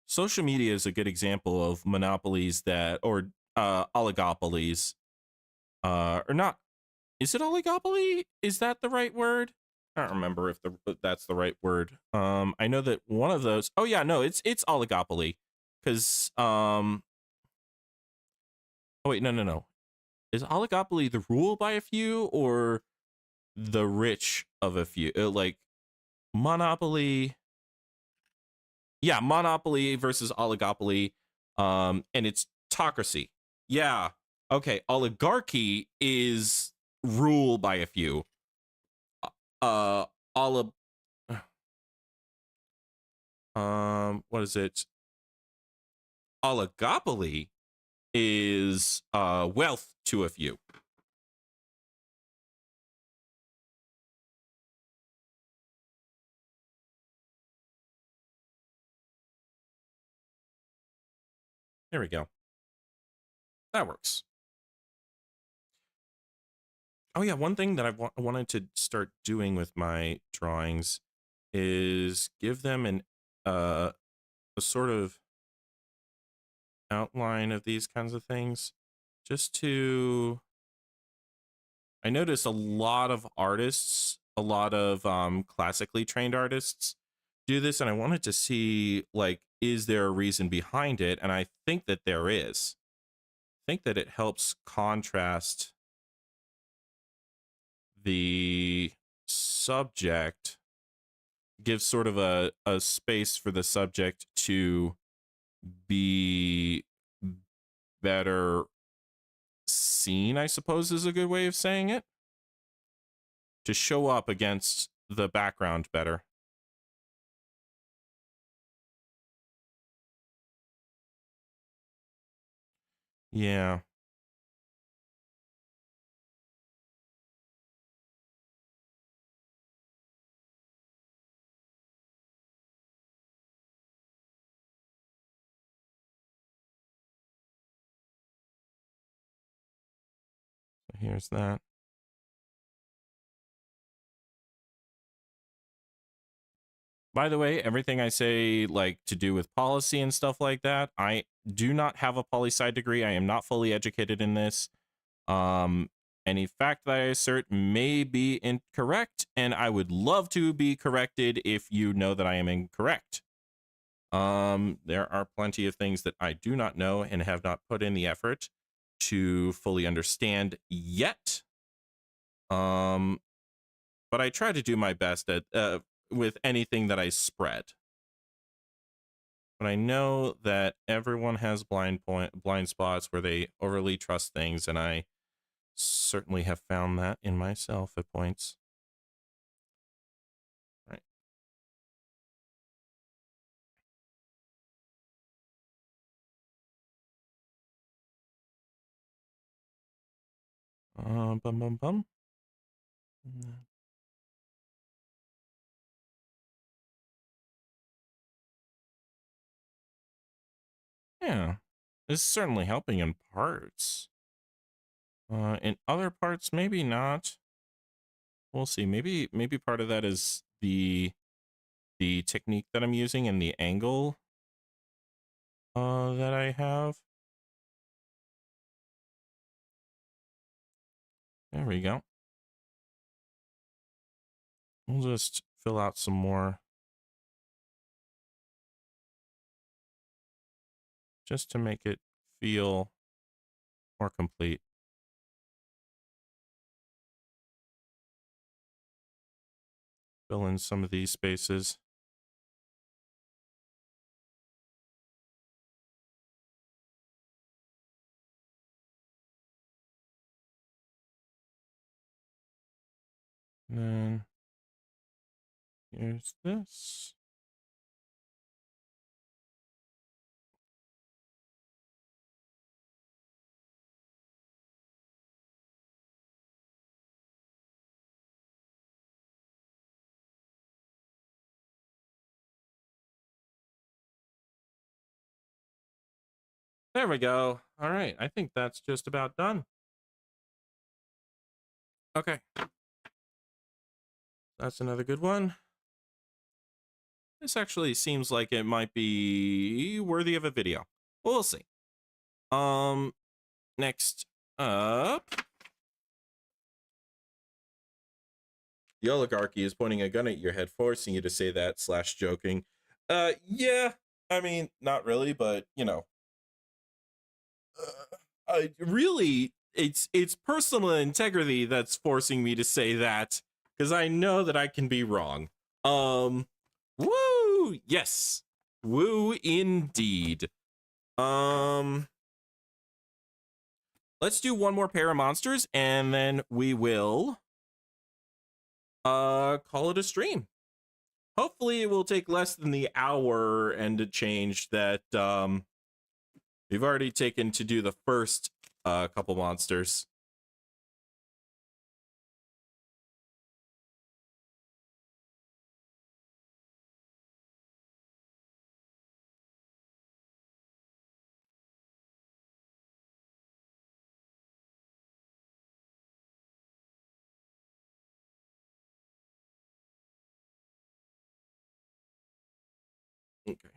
S1: Social media is a good example of monopolies or oligopolies, or not. Is it oligopoly? Is that the right word? I don't remember if that's the right word. I know that one of those. Oh yeah, no, it's oligopoly, because Oh wait, no. Is oligopoly the rule by a few or the rich of a few? Like monopoly. Yeah, monopoly versus oligopoly. And it's autocracy. Yeah. Okay. Oligarchy is rule by a few. Oli- what is it? Oligopoly is wealth to a few. There we go. That works. Oh yeah, one thing that I wanted to start doing with my drawings is give them a sort of outline of these kinds of things, just to. I notice a lot of artists, a lot of classically trained artists do this, and I wanted to see, like, is there a reason behind it? And I think that there is. I think that it helps contrast the subject, gives sort of a space for the subject to be better seen, I suppose is a good way of saying it. To show up against the background better. Yeah. So here's that. By the way, everything I say, like to do with policy and stuff like that, I do not have a poli-sci degree. I am not fully educated in this. Any fact that I assert may be incorrect, and I would love to be corrected if you know that I am incorrect. There are plenty of things that I do not know and have not put in the effort to fully understand yet. But I try to do my best at with anything that I spread. But I know that everyone has blind spots where they overly trust things, and I certainly have found that in myself at points. Right. Bum bum bum. Yeah, it's certainly helping in parts. In other parts, maybe not. We'll see. Maybe part of that is the technique that I'm using and the angle that I have. There we go. We'll just fill out some more just to make it feel more complete. Fill in some of these spaces. And then here's this. There we go. All right. I think that's just about done. Okay. That's another good one. This actually seems like it might be worthy of a video. We'll see. Next up. The oligarchy is pointing a gun at your head, forcing you to say that / joking. Yeah. I mean, not really, but you know. I really, it's personal integrity that's forcing me to say that, because I know that I can be wrong. Woo, yes, woo indeed. Let's do one more pair of monsters, and then we will call it a stream. Hopefully, it will take less than the hour and a change that we've already taken to do the first couple monsters. Okay.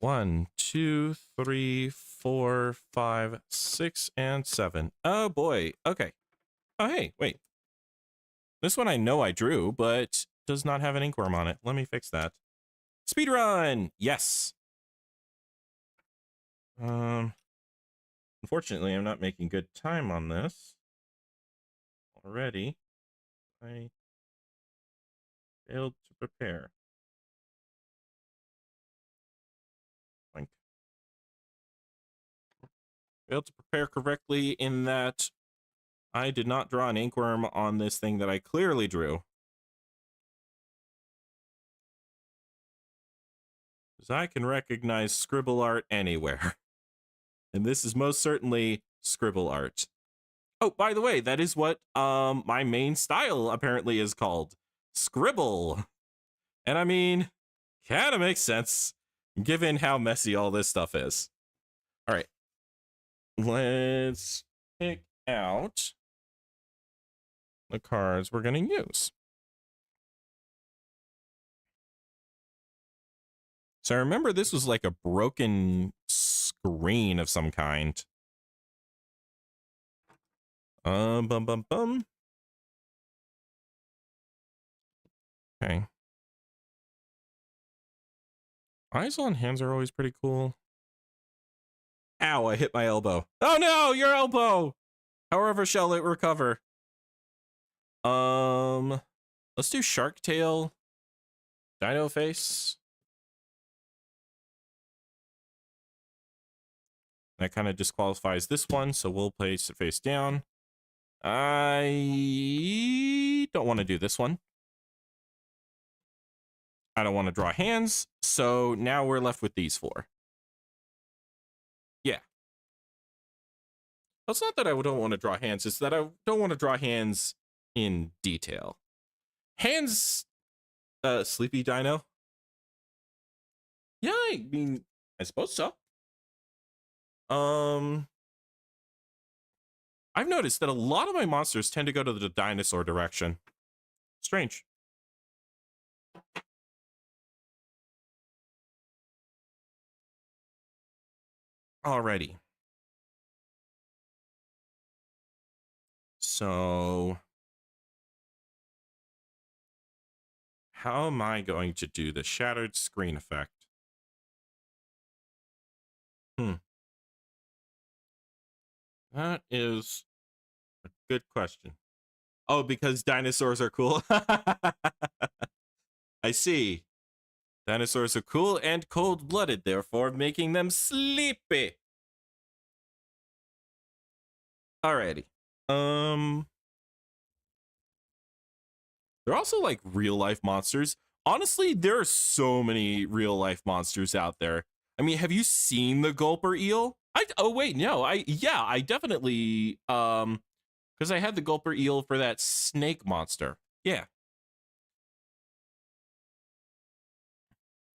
S1: 1, 2, 3, 4, 5, 6, and 7. Oh boy. Okay. Oh hey, wait. This one I know I drew, but does not have an inkwyrm on it. Let me fix that. Speedrun! Yes. Unfortunately, I'm not making good time on this already. I failed to prepare. Boink. Failed to prepare correctly in that I did not draw an inkworm on this thing that I clearly drew. Because I can recognize scribble art anywhere. And this is most certainly scribble art. Oh, by the way, that is what my main style apparently is called. Scribble. And I mean, kind of makes sense given how messy all this stuff is. All right. Let's pick out the cards we're going to use. So I remember this was like a broken screen of some kind. Bum bum bum. Okay. Eyes on hands are always pretty cool. Ow, I hit my elbow. Oh no, your elbow! However shall it recover? Let's do shark tail. Dino face. That kind of disqualifies this one, so we'll place it face down. I don't want to do this one. I don't want to draw hands, so now we're left with these four. Yeah. It's not that I don't want to draw hands, it's that I don't want to draw hands in detail. Hands, Sleepy Dino? Yeah, I mean, I suppose so. I've noticed that a lot of my monsters tend to go to the dinosaur direction. Strange. Alrighty. So, how am I going to do the shattered screen effect? That is a good question. Oh, because dinosaurs are cool? I see. Dinosaurs are cool and cold-blooded, therefore making them sleepy. Alrighty. They're also like real-life monsters. Honestly, there are so many real-life monsters out there. I mean, have you seen the gulper eel? Oh wait, no. I definitely because I had the gulper eel for that snake monster. Yeah.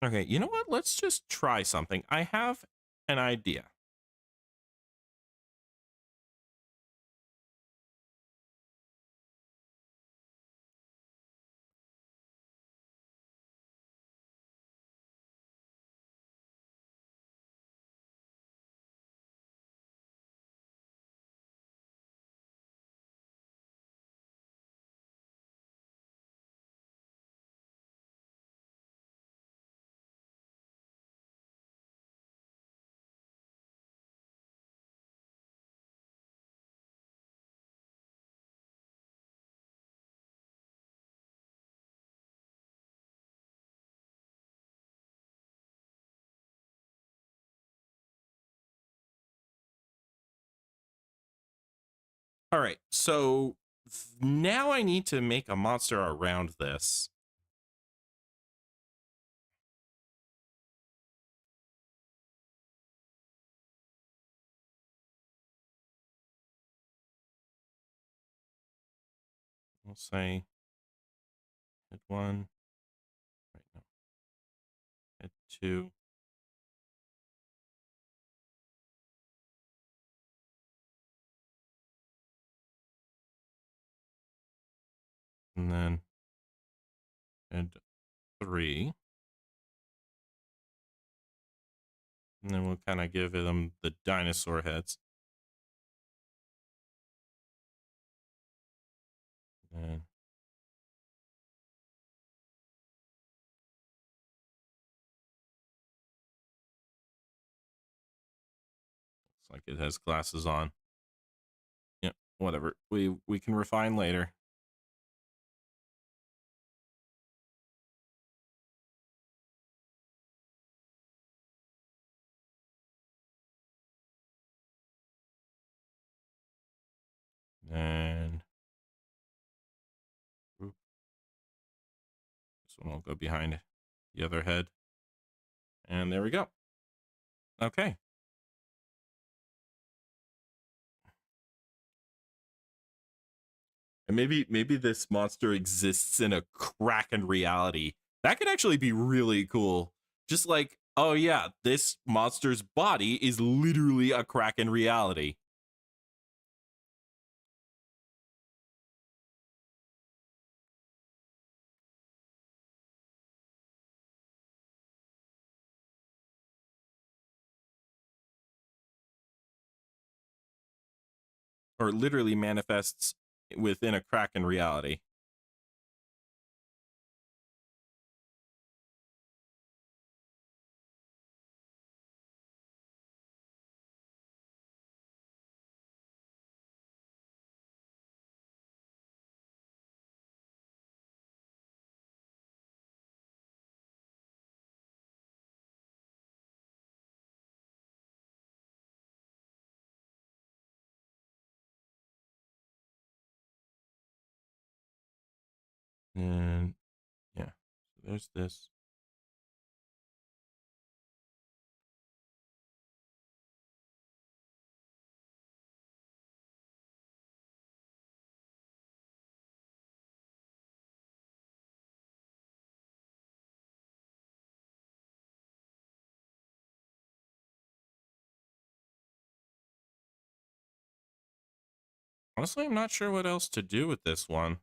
S1: Okay, you know what? Let's just try something. I have an idea. All right, so now I need to make a monster around this. We'll say head one, right now, head two, and then head three. And then we'll kind of give them the dinosaur heads. And looks like it has glasses on. Yep, whatever. We can refine later. And this one will go behind the other head. And there we go. Okay. And maybe this monster exists in a Kraken reality. That could actually be really cool. Just like, oh yeah, this monster's body is literally a Kraken reality. Or literally manifests within a Kraken reality. And yeah, so there's this. Honestly, I'm not sure what else to do with this one.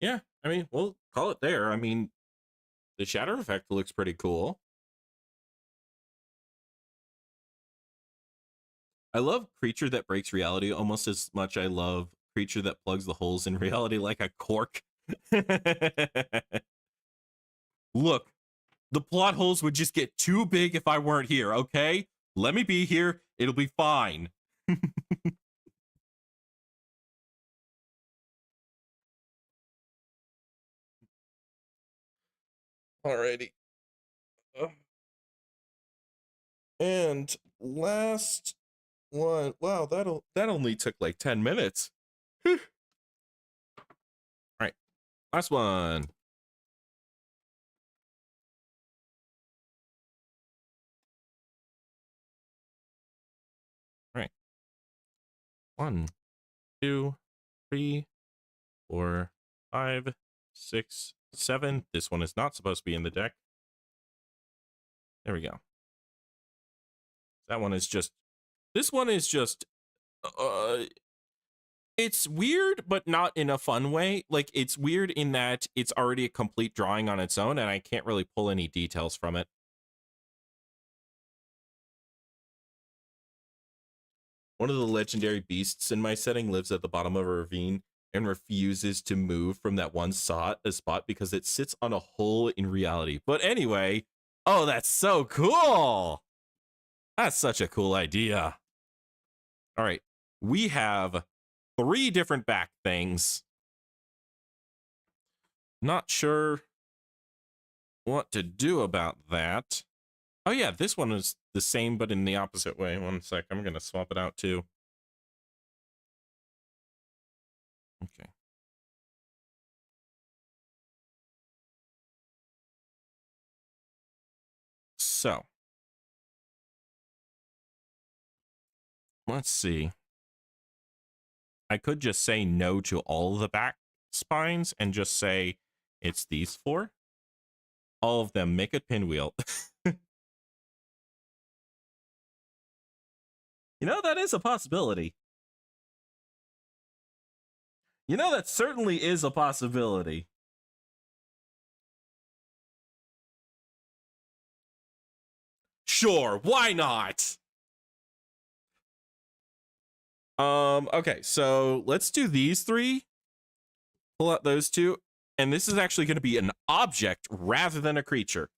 S1: Yeah, I mean, we'll call it there. I mean, the shadow effect looks pretty cool. I love creature that breaks reality almost as much I love creature that plugs the holes in reality like a cork. Look, the plot holes would just get too big if I weren't here, okay? Let me be here. It'll be fine. Alrighty. And last one. Wow, that only took like 10 minutes. All right. Last one. All right. 1, 2, 3, 4, 5, 6, 7. This one is not supposed to be in the deck. There we go. That one is just. This one is just. It's weird, but not in a fun way. Like, it's weird in that it's already a complete drawing on its own, and I can't really pull any details from it. One of the legendary beasts in my setting lives at the bottom of a ravine and refuses to move from that one spot because it sits on a hole in reality. But anyway, oh, that's so cool. That's such a cool idea. All right. We have 3 different back things. Not sure what to do about that. Oh, yeah, this one is the same, but in the opposite way. One sec. I'm going to swap it out too. Okay. So, let's see. I could just say no to all the back spines and just say it's these 4. All of them make a pinwheel. You know, that is a possibility. You know, that certainly is a possibility. Sure, why not? Okay, so let's do these 3. Pull out those 2. And this is actually going to be an object rather than a creature.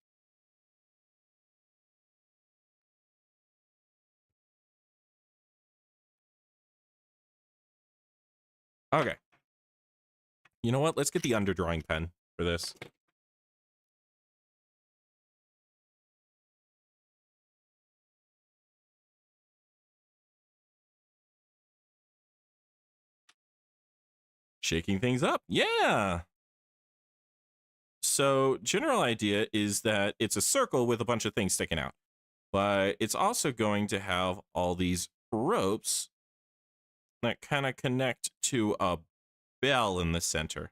S1: Okay. You know what? Let's get the underdrawing pen for this. shaking things up. Yeah. So, general idea is that it's a circle with a bunch of things sticking out, but it's also going to have all these ropes that kind of connect to a bell in the center.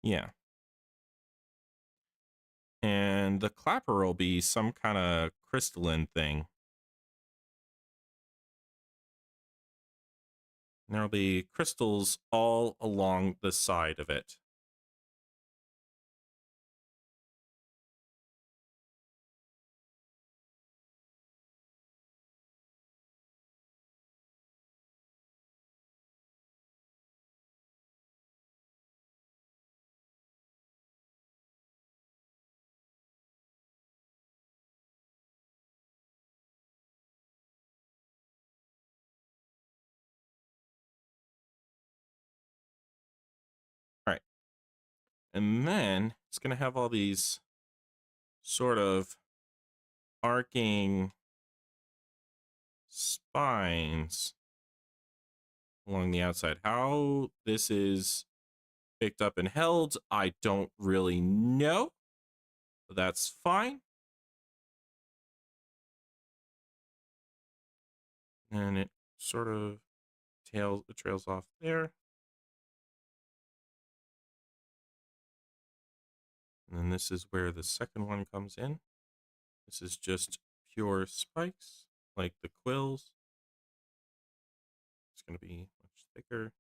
S1: Yeah. And the clapper will be some kind of crystalline thing. And there'll be crystals all along the side of it. All right. And then it's going to have all these sort of arcing spines along the outside. How this is picked up and held, I don't really know. But that's fine. And it sort of trails off there. And then this is where the second one comes in. This is just pure spikes, like the quills. It's going to be much thicker.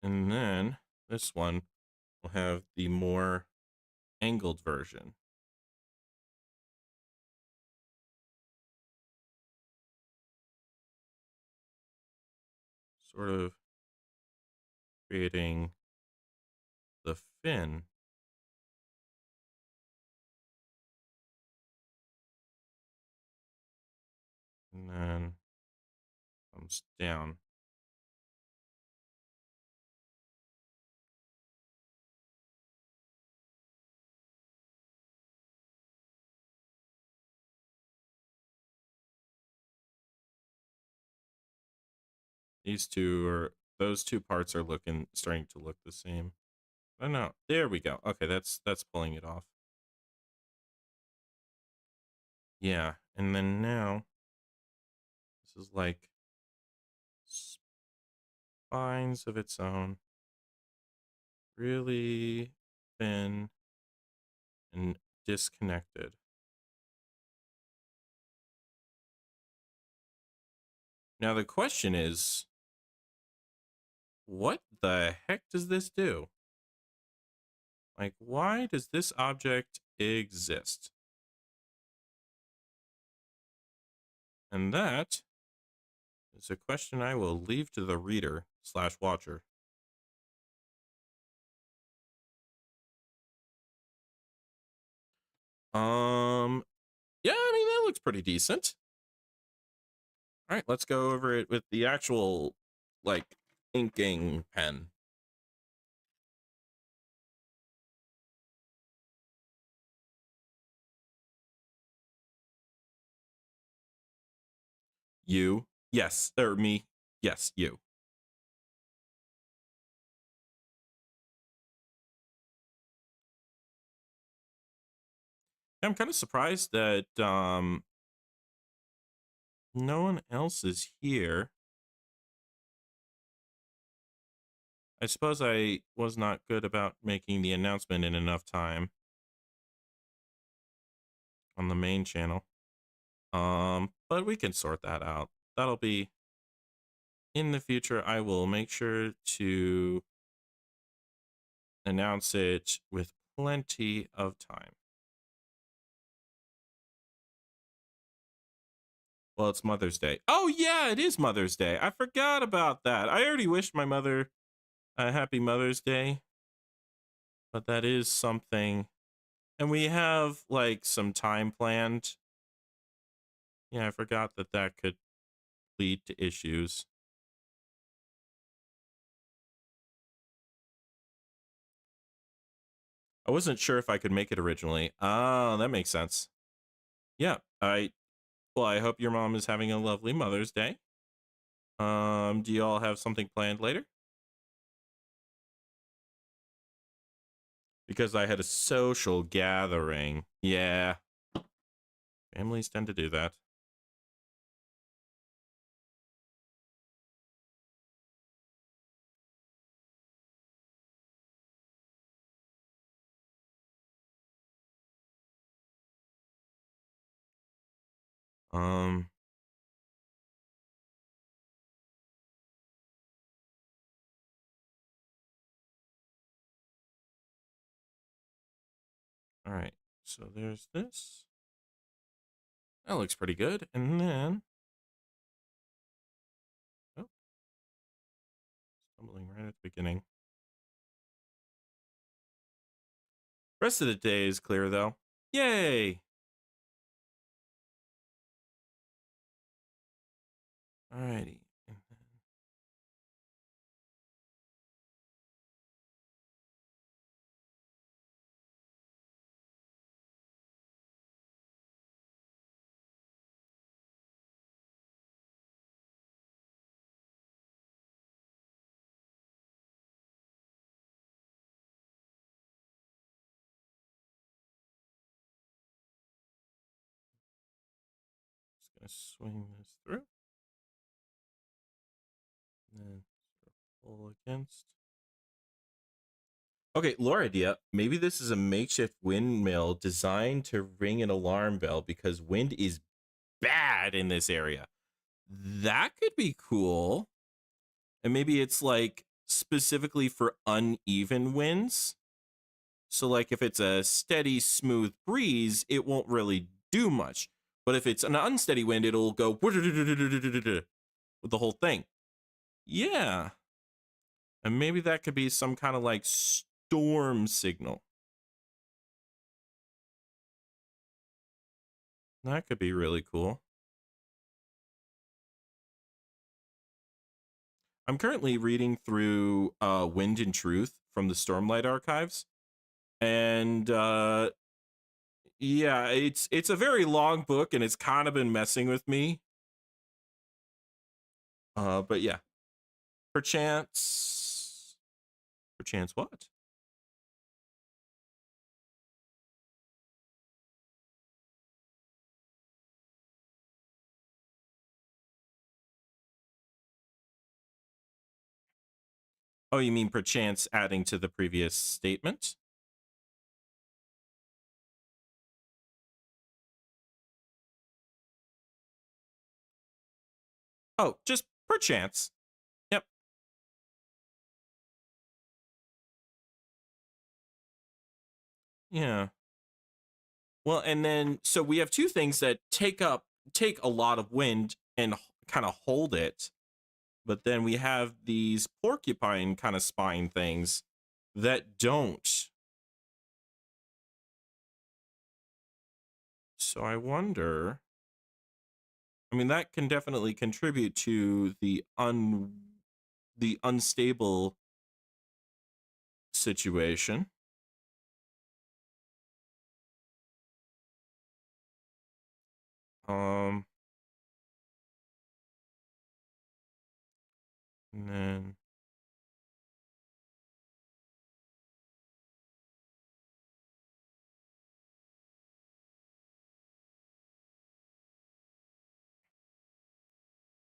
S1: And then this one will have the more angled version. Sort of creating the fin. And then comes down. Those two parts are starting to look the same. Oh no, there we go. Okay, that's pulling it off. Yeah, and then now this is like spines of its own, really thin and disconnected. Now the question is, what the heck does this do? Like, why does this object exist? And that is a question I will leave to the reader/watcher. Yeah, I mean, that looks pretty decent. All right, let's go over it with the actual, like, inking pen. You. Yes. Or me. Yes, you. I'm kind of surprised that no one else is here. I suppose I was not good about making the announcement in enough time on the main channel. But we can sort that out. That'll be in the future. I will make sure to announce it with plenty of time. Well, it's Mother's Day. Oh yeah, it is Mother's Day. I forgot about that. I already wished my mother a happy Mother's Day, but that is something. And we have like some time planned. Yeah, I forgot that could lead to issues. I wasn't sure if I could make it originally. Oh, that makes sense. Yeah, well, I hope your mom is having a lovely Mother's Day. Do you all have something planned later? Because I had a social gathering. Yeah, families tend to do that. Um, all right. So there's this. That looks pretty good. And then, oh, stumbling right at the beginning. Rest of the day is clear though. Yay! Alrighty. Just gonna swing this through. And then pull against. Okay, lore idea. Maybe this is a makeshift windmill designed to ring an alarm bell because wind is bad in this area. That could be cool. And maybe it's like specifically for uneven winds. So like if it's a steady, smooth breeze, it won't really do much. But if it's an unsteady wind, it'll go with the whole thing. Yeah. And maybe that could be some kind of like storm signal. That could be really cool. I'm currently reading through Wind and Truth from the Stormlight archives. And yeah, it's a very long book and it's kind of been messing with me. But yeah. Perchance what? Oh, you mean perchance adding to the previous statement? Oh, just perchance. Yep. Yeah. Well, and then so we have two things that take a lot of wind and kind of hold it. But then we have these porcupine kind of spine things that don't. So I wonder. I mean, that can definitely contribute to the unstable situation. Um, and then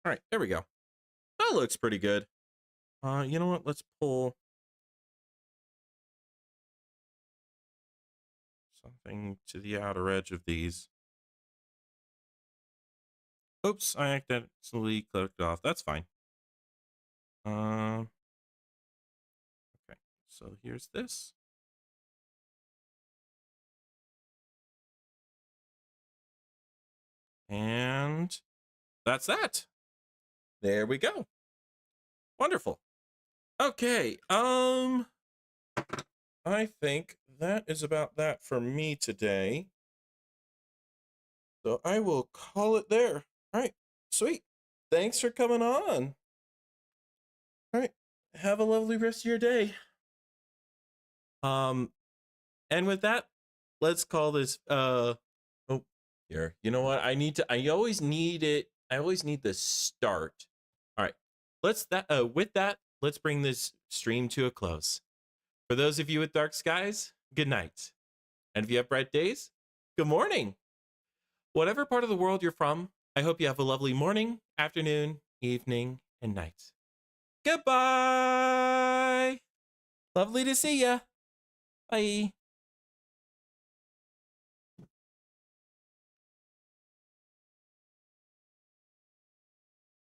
S1: all right, there we go. That looks pretty good. You know what? Let's pull something to the outer edge of these. Oops, I accidentally clicked off. That's fine. Okay, so here's this. And that's that. There we go. Wonderful. Okay, I think that is about that for me today. So I will call it there. All right, sweet. Thanks for coming on. All right, have a lovely rest of your day. Um, And with that, let's call this oh, here. You know what? I always need it. I always need the start. All right. With that, let's bring this stream to a close. For those of you with dark skies, good night. And if you have bright days, good morning. Whatever part of the world you're from, I hope you have a lovely morning, afternoon, evening, and night. Goodbye. Lovely to see ya. Bye.